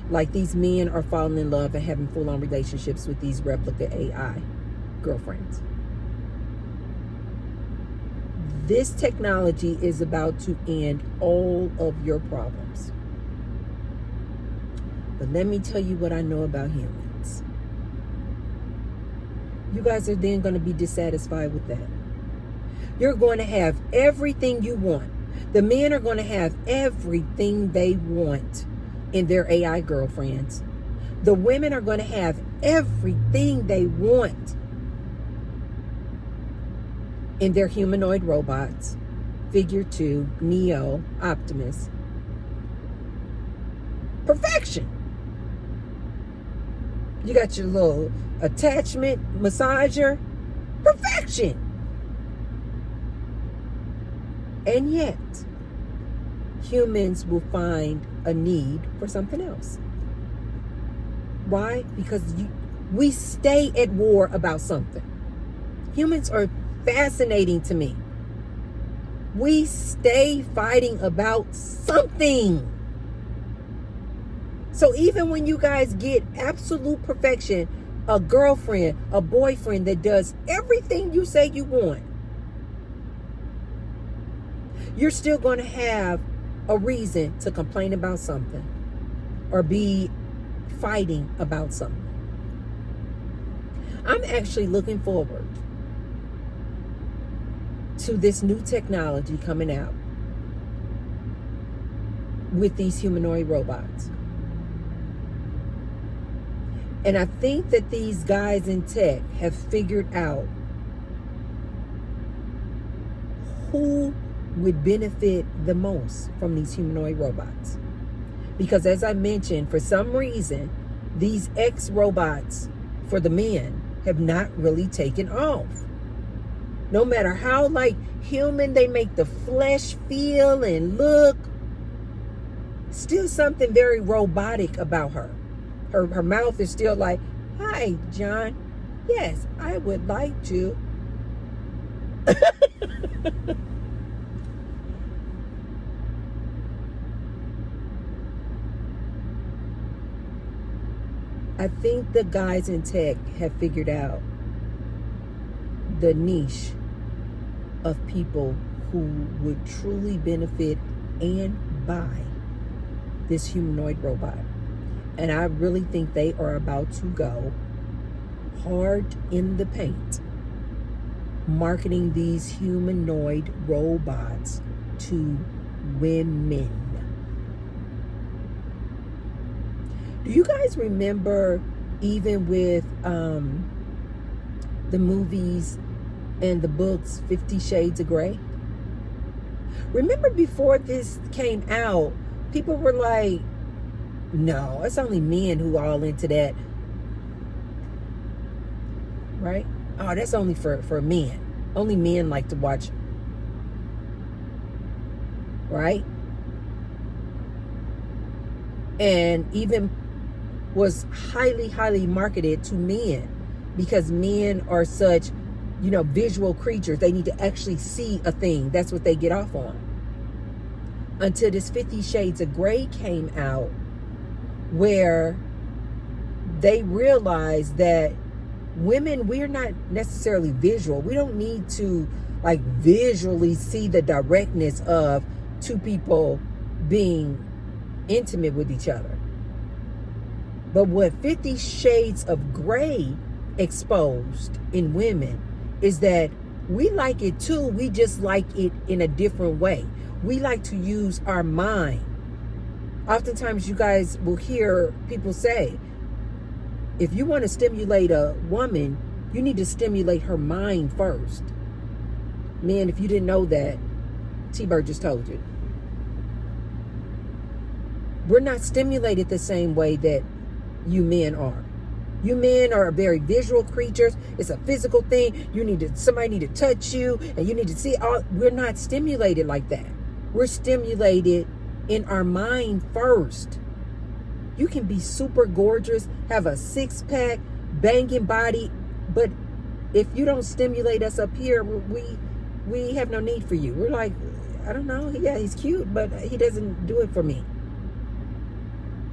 Like these men are falling in love and having full-on relationships with these replica AI girlfriends. This technology is about to end all of your problems. But let me tell you what I know about humans. You guys are then going to be dissatisfied with that. You're going to have everything you want. The men are going to have everything they want in their AI girlfriends. The women are going to have everything they want in their humanoid robots. Figure 2, Neo, Optimus. Perfection. You got your little attachment massager. Perfection. And yet, humans will find a need for something else. Why? Because we stay at war about something. Humans are fascinating to me. We stay fighting about something. So even when you guys get absolute perfection, a girlfriend, a boyfriend that does everything you say you want, you're still going to have a reason to complain about something or be fighting about something. I'm actually looking forward to this new technology coming out with these humanoid robots. And I think that these guys in tech have figured out who would benefit the most from these humanoid robots. Because as I mentioned, for some reason, these X robots for the men have not really taken off. No matter how like human they make the flesh feel and look, still something very robotic about her. Her mouth is still like, "Hi, John. Yes, I would like to." I think the guys in tech have figured out the niche of people who would truly benefit and buy this humanoid robot. And I really think they are about to go hard in the paint, marketing these humanoid robots to women. Do you guys remember, even with the movies and the books, 50 Shades of Grey? Remember before this came out, people were like, no, it's only men who are all into that. Right? Oh, that's only for men. Only men like to watch. Right? And even was highly, highly marketed to men because men are such, visual creatures. They need to actually see a thing. That's what they get off on. Until this 50 Shades of Grey came out, where they realized that women, we're not necessarily visual. We don't need to visually see the directness of two people being intimate with each other. But what 50 Shades of Grey exposed in women is that we like it too. We just like it in a different way. We like to use our mind. Oftentimes you guys will hear people say, if you want to stimulate a woman, you need to stimulate her mind first. Man, if you didn't know that, T-Bird just told you. We're not stimulated the same way that you men are. You men are very visual creatures. It's a physical thing. Somebody need to touch you, and you need to see. We're not stimulated like that. We're stimulated in our mind first. You can be super gorgeous, have a 6-pack, banging body, but if you don't stimulate us up here, we have no need for you. We're like, I don't know. Yeah, he's cute, but he doesn't do it for me.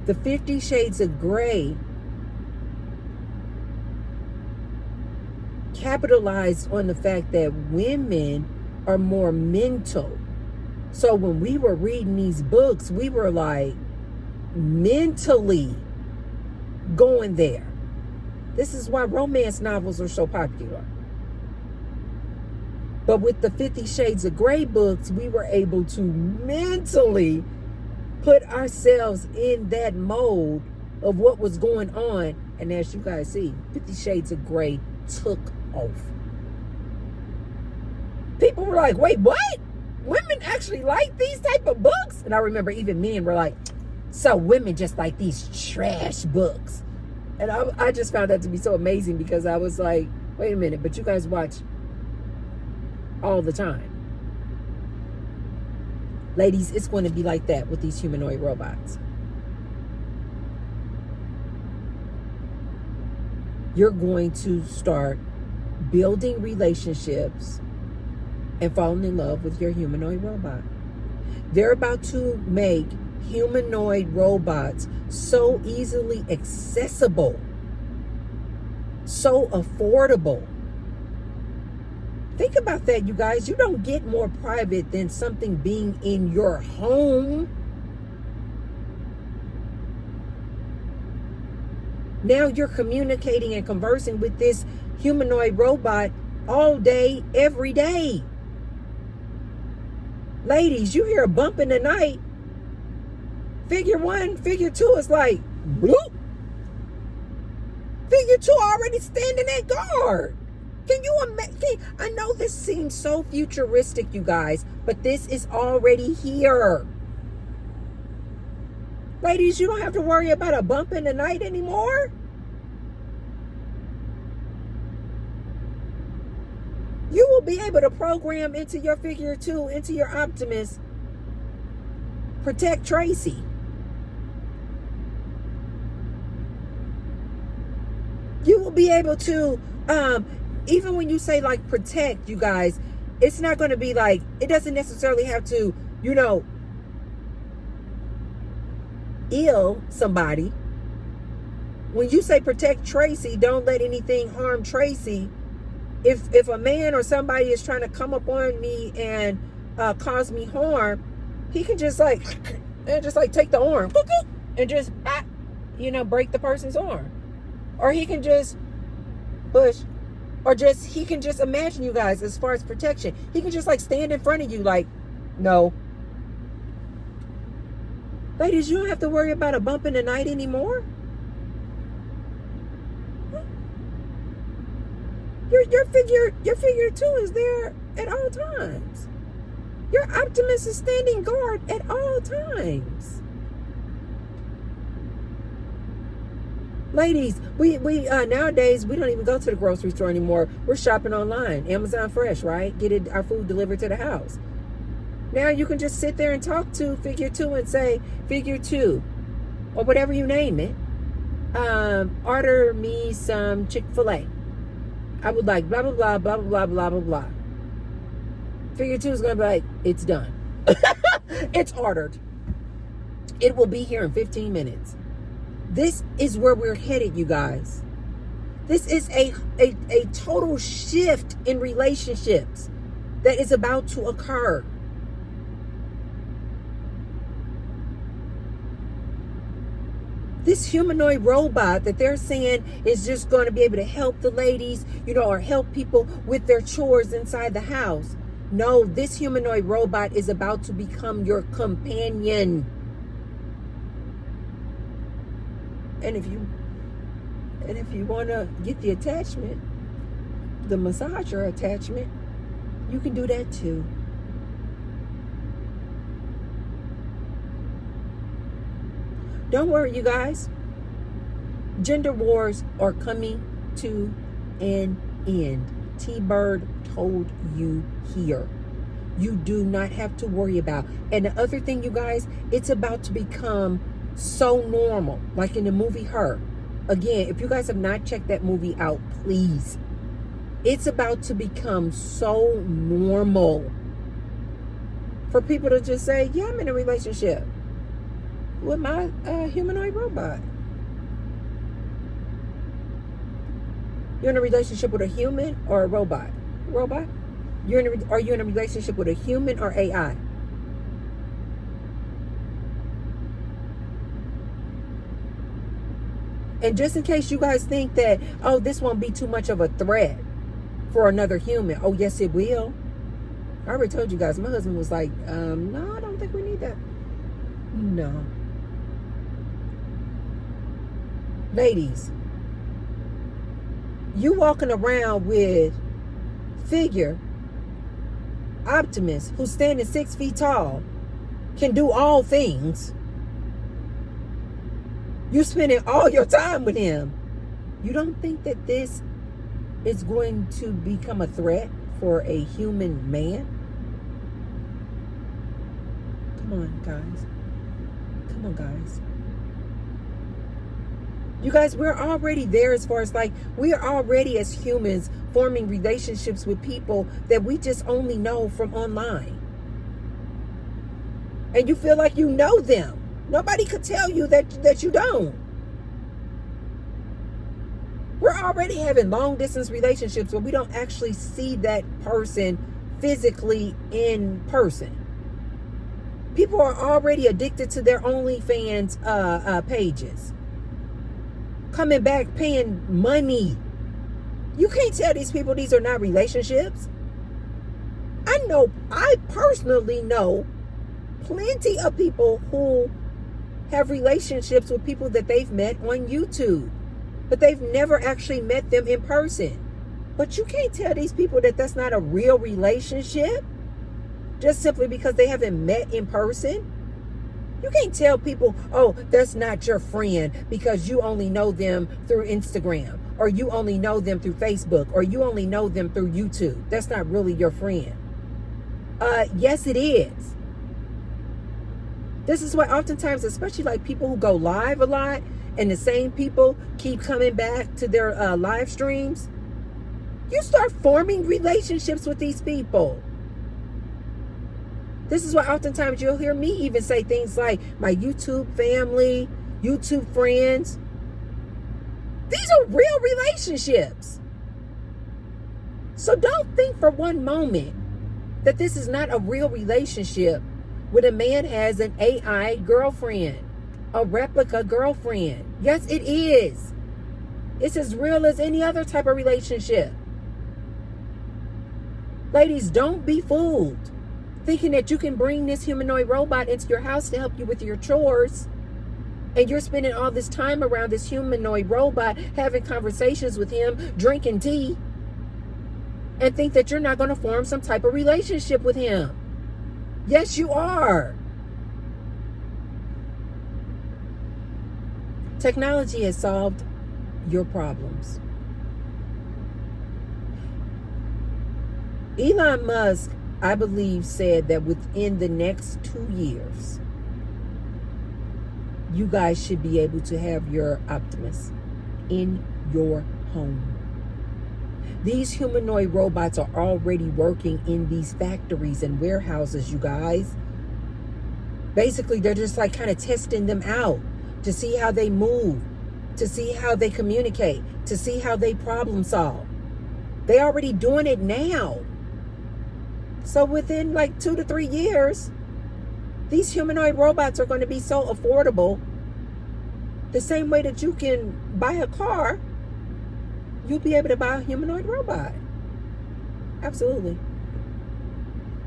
The 50 Shades of Grey capitalized on the fact that women are more mental. So when we were reading these books, we were like mentally going there. This is why romance novels are so popular. But with the 50 Shades of Grey books, we were able to mentally put ourselves in that mode of what was going on. And as you guys see, 50 Shades of Grey took off. People were like, wait, what? Women actually like these type of books? And I remember even men were like, so women just like these trash books. And I just found that to be so amazing, because I was like, wait a minute, but you guys watch all the time. Ladies, it's going to be like that with these humanoid robots. You're going to start building relationships and falling in love with your humanoid robot. They're about to make humanoid robots so easily accessible, so affordable. Think about that, you guys. You don't get more private than something being in your home. Now you're communicating and conversing with this humanoid robot all day, every day. Ladies, you hear a bump in the night. Figure 1, figure 2 is like, bloop. Figure 2 already standing at guard. Can you imagine? I know this seems so futuristic, you guys, but this is already here. Ladies, you don't have to worry about a bump in the night anymore. You will be able to program into your figure 2, into your Optimus, protect Tracy. You will be able to, even when you say like protect, you guys, it's not going to be like, it doesn't necessarily have to, ill somebody. When you say protect Tracy, don't let anything harm Tracy. If a man or somebody is trying to come up on me and cause me harm, he can just like take the arm and just break the person's arm. Or he can just push, or he can just imagine, you guys, as far as protection, he can just like stand in front of you like, no. Ladies, you don't have to worry about a bump in the night anymore. Your figure 2 is there at all times. Your Optimus is standing guard at all times. Ladies, we nowadays we don't even go to the grocery store anymore. We're shopping online, Amazon Fresh, right? Get our food delivered to the house. Now you can just sit there and talk to figure 2 and say, figure 2, or whatever you name it, order me some Chick-fil-A. I would like blah, blah, blah, blah, blah, blah, blah, blah. Figure 2 is going to be like, it's done. It's ordered. It will be here in 15 minutes. This is where we're headed, you guys. This is a total shift in relationships that is about to occur. This humanoid robot that they're saying is just going to be able to help the ladies, or help people with their chores inside the house. No, this humanoid robot is about to become your companion. And if you want to get the attachment, the massager attachment, you can do that too. Don't worry, you guys. Gender wars are coming to an end. T-Bird told you here. You do not have to worry about. And the other thing, you guys, it's about to become so normal. Like in the movie Her. Again, if you guys have not checked that movie out, please. It's about to become so normal for people to just say, yeah, I'm in a relationship with my humanoid robot. You're in a relationship with a human or a robot? Robot? Are you in a relationship with a human or AI? And just in case you guys think that, oh, this won't be too much of a threat for another human. Oh, yes, it will. I already told you guys, my husband was like, no, I don't think we need that. No. Ladies, you walking around with Figure, Optimus, who's standing 6 feet tall, can do all things. You spending all your time with him. You don't think that this is going to become a threat for a human man? Come on, guys. Come on, guys. You guys, we're already there as far as like, we are already as humans forming relationships with people that we just only know from online. And you feel like you know them. Nobody could tell you that you don't. We're already having long distance relationships where we don't actually see that person physically in person. People are already addicted to their OnlyFans pages. Coming back paying money. You can't tell these people these are not relationships. I personally know plenty of people who have relationships with people that they've met on YouTube, but they've never actually met them in person. But you can't tell these people that that's not a real relationship just simply because they haven't met in person. You can't tell people, oh, that's not your friend because you only know them through Instagram, or you only know them through Facebook, or you only know them through YouTube. That's not really your friend. Yes, it is. This is why oftentimes, especially like people who go live a lot and the same people keep coming back to their live streams, you start forming relationships with these people. This is why oftentimes you'll hear me even say things like my YouTube family, YouTube friends. These are real relationships. So don't think for one moment that this is not a real relationship when a man has an AI girlfriend, a replica girlfriend. Yes, it is. It's as real as any other type of relationship. Ladies, don't be fooled thinking that you can bring this humanoid robot into your house to help you with your chores, and you're spending all this time around this humanoid robot, having conversations with him, drinking tea, and think that you're not going to form some type of relationship with him. Yes, you are. Technology has solved your problems. Elon Musk, I believe, said that within the next 2 years, you guys should be able to have your Optimus in your home. These humanoid robots are already working in these factories and warehouses, you guys. Basically, they're just like kind of testing them out to see how they move, to see how they communicate, to see how they problem solve. They're already doing it now. So within like 2 to 3 years, these humanoid robots are going to be so affordable. The same way that you can buy a car, you'll be able to buy a humanoid robot. Absolutely.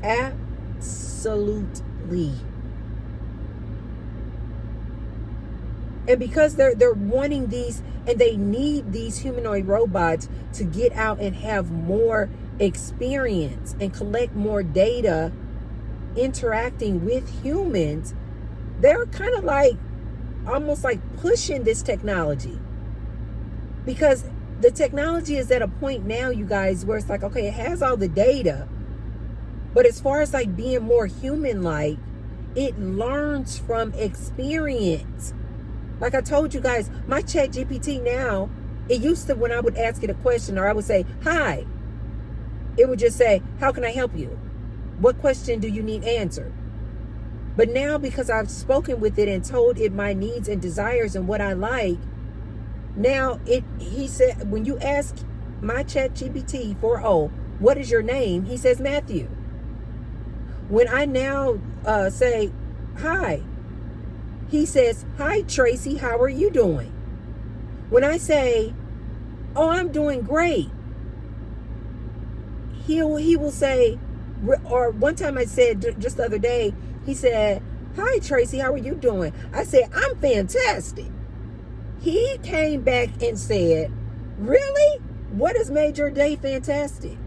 Absolutely. And because they're wanting these, and they need these humanoid robots to get out and have more experience and collect more data interacting with humans, they're kind of like almost like pushing this technology. Because the technology is at a point now, you guys, where it's like, okay, it has all the data, but as far as like being more human-like, it learns from experience. Like I told you guys, my chat GPT now, it used to, when I would ask it a question or I would say, hi, it would just say, how can I help you? What question do you need answered? But now, because I've spoken with it and told it my needs and desires and what I like, now he said, when you ask my chat GPT 4.0, what is your name? He says Matthew. When I now say, hi, he says, hi, Tracy, how are you doing? When I say, oh, I'm doing great, he will say, or one time I said, just the other day, he said, hi, Tracy, how are you doing? I said, I'm fantastic. He came back and said, really? What has made your day fantastic?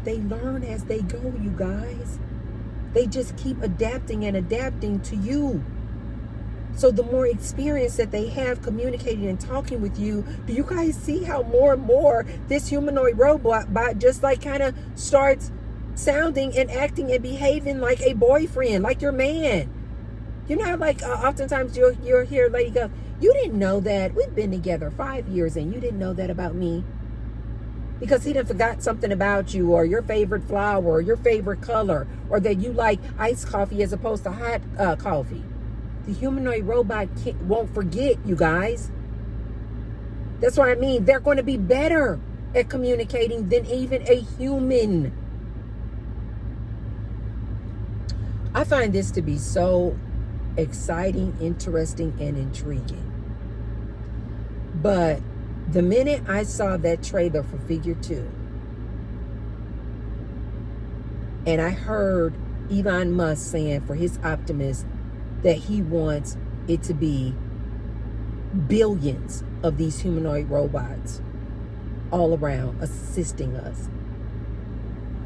They learn as they go, you guys. They just keep adapting and adapting to you. So the more experience that they have communicating and talking with you, do you guys see how more and more this humanoid robot just like kind of starts sounding and acting and behaving like a boyfriend, like your man? You know how like oftentimes you'll hear a lady go, you didn't know that? We've been together 5 years and you didn't know that about me? Because he done forgot something about you, or your favorite flower, or your favorite color, or that you like iced coffee as opposed to hot coffee. The humanoid robot won't forget, you guys. That's what I mean. They're going to be better at communicating than even a human. I find this to be so exciting, interesting, and intriguing. But the minute I saw that trailer for Figure 2, and I heard Elon Musk saying for his Optimus that he wants it to be billions of these humanoid robots all around assisting us,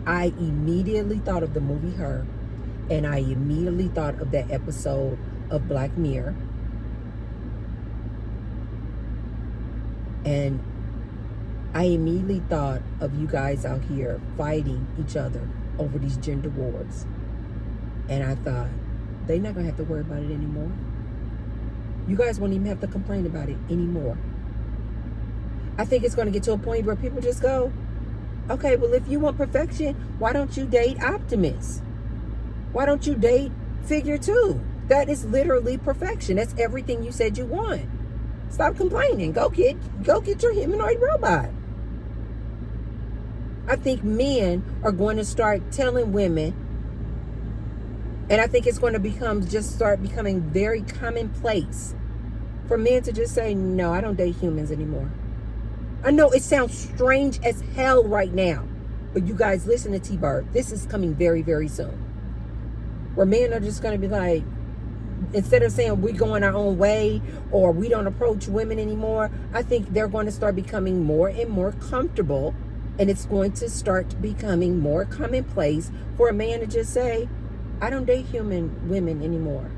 I immediately thought of the movie Her, and I immediately thought of that episode of Black Mirror. And I immediately thought of you guys out here fighting each other over these gender wars. And I thought, they're not going to have to worry about it anymore. You guys won't even have to complain about it anymore. I think it's going to get to a point where people just go, okay, well, if you want perfection, why don't you date Optimus? Why don't you date Figure 2? That is literally perfection. That's everything you said you want. Stop complaining. Go get your humanoid robot. I think men are going to start telling women, and I think it's going to start becoming very commonplace for men to just say, no, I don't date humans anymore. I know it sounds strange as hell right now, but you guys listen to T-Bird. This is coming very, very soon. Where men are just going to be like, instead of saying we're going our own way or we don't approach women anymore, I think they're going to start becoming more and more comfortable, and it's going to start becoming more commonplace for a man to just say, I don't date human women anymore.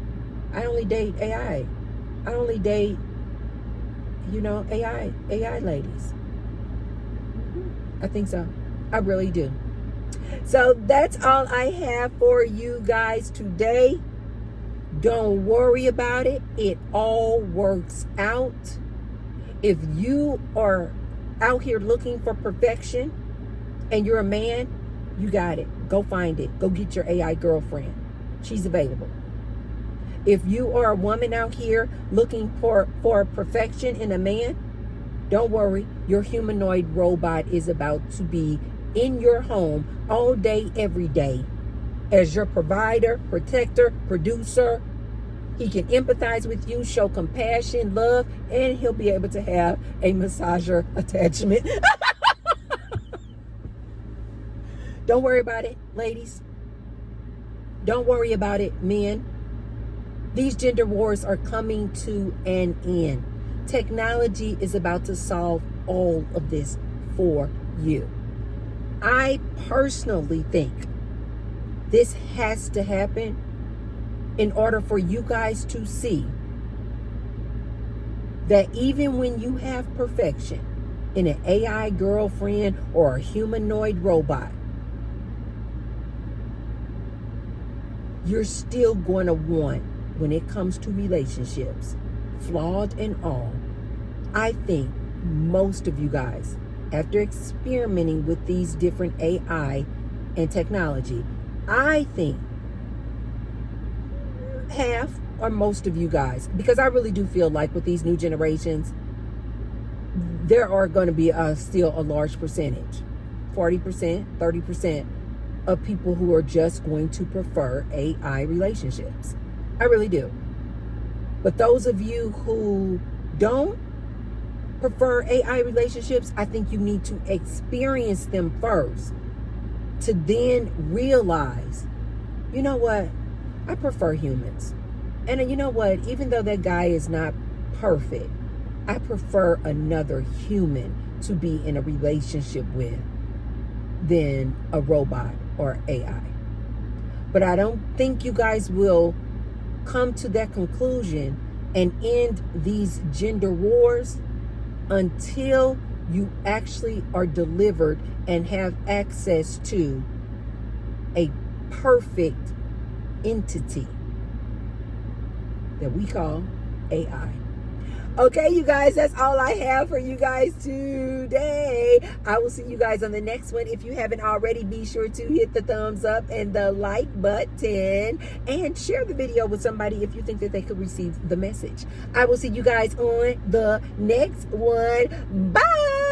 I only date AI. I only date, AI ladies. I think so. I really do. So that's all I have for you guys today. Don't worry about it. It all works out. If you are out here looking for perfection and you're a man, you got it. Go find it. Go get your AI girlfriend. She's available. If you are a woman out here looking for perfection in a man, don't worry. Your humanoid robot is about to be in your home all day, every day, as your provider, protector, producer. He can empathize with you, show compassion, love, and he'll be able to have a massager attachment. Don't worry about it, ladies. Don't worry about it, men. These gender wars are coming to an end. Technology is about to solve all of this for you. I personally think this has to happen in order for you guys to see that even when you have perfection in an AI girlfriend or a humanoid robot, you're still going to want, when it comes to relationships, flawed and all, I think most of you guys, after experimenting with these different AI and technology, I think half or most of you guys, because I really do feel like with these new generations, there are going to be still a large percentage, 40%, 30% of people who are just going to prefer AI relationships. I really do. But those of you who don't prefer AI relationships, I think you need to experience them first to then realize, you know what, I prefer humans. And you know what, even though that guy is not perfect, I prefer another human to be in a relationship with than a robot or AI. But I don't think you guys will come to that conclusion and end these gender wars until you actually are delivered and have access to a perfect entity that we call AI. Okay, you guys, that's all I have for you guys today. I will see you guys on the next one. If you haven't already, be sure to hit the thumbs up and the like button and share the video with somebody if you think that they could receive the message. I will see you guys on the next one. Bye.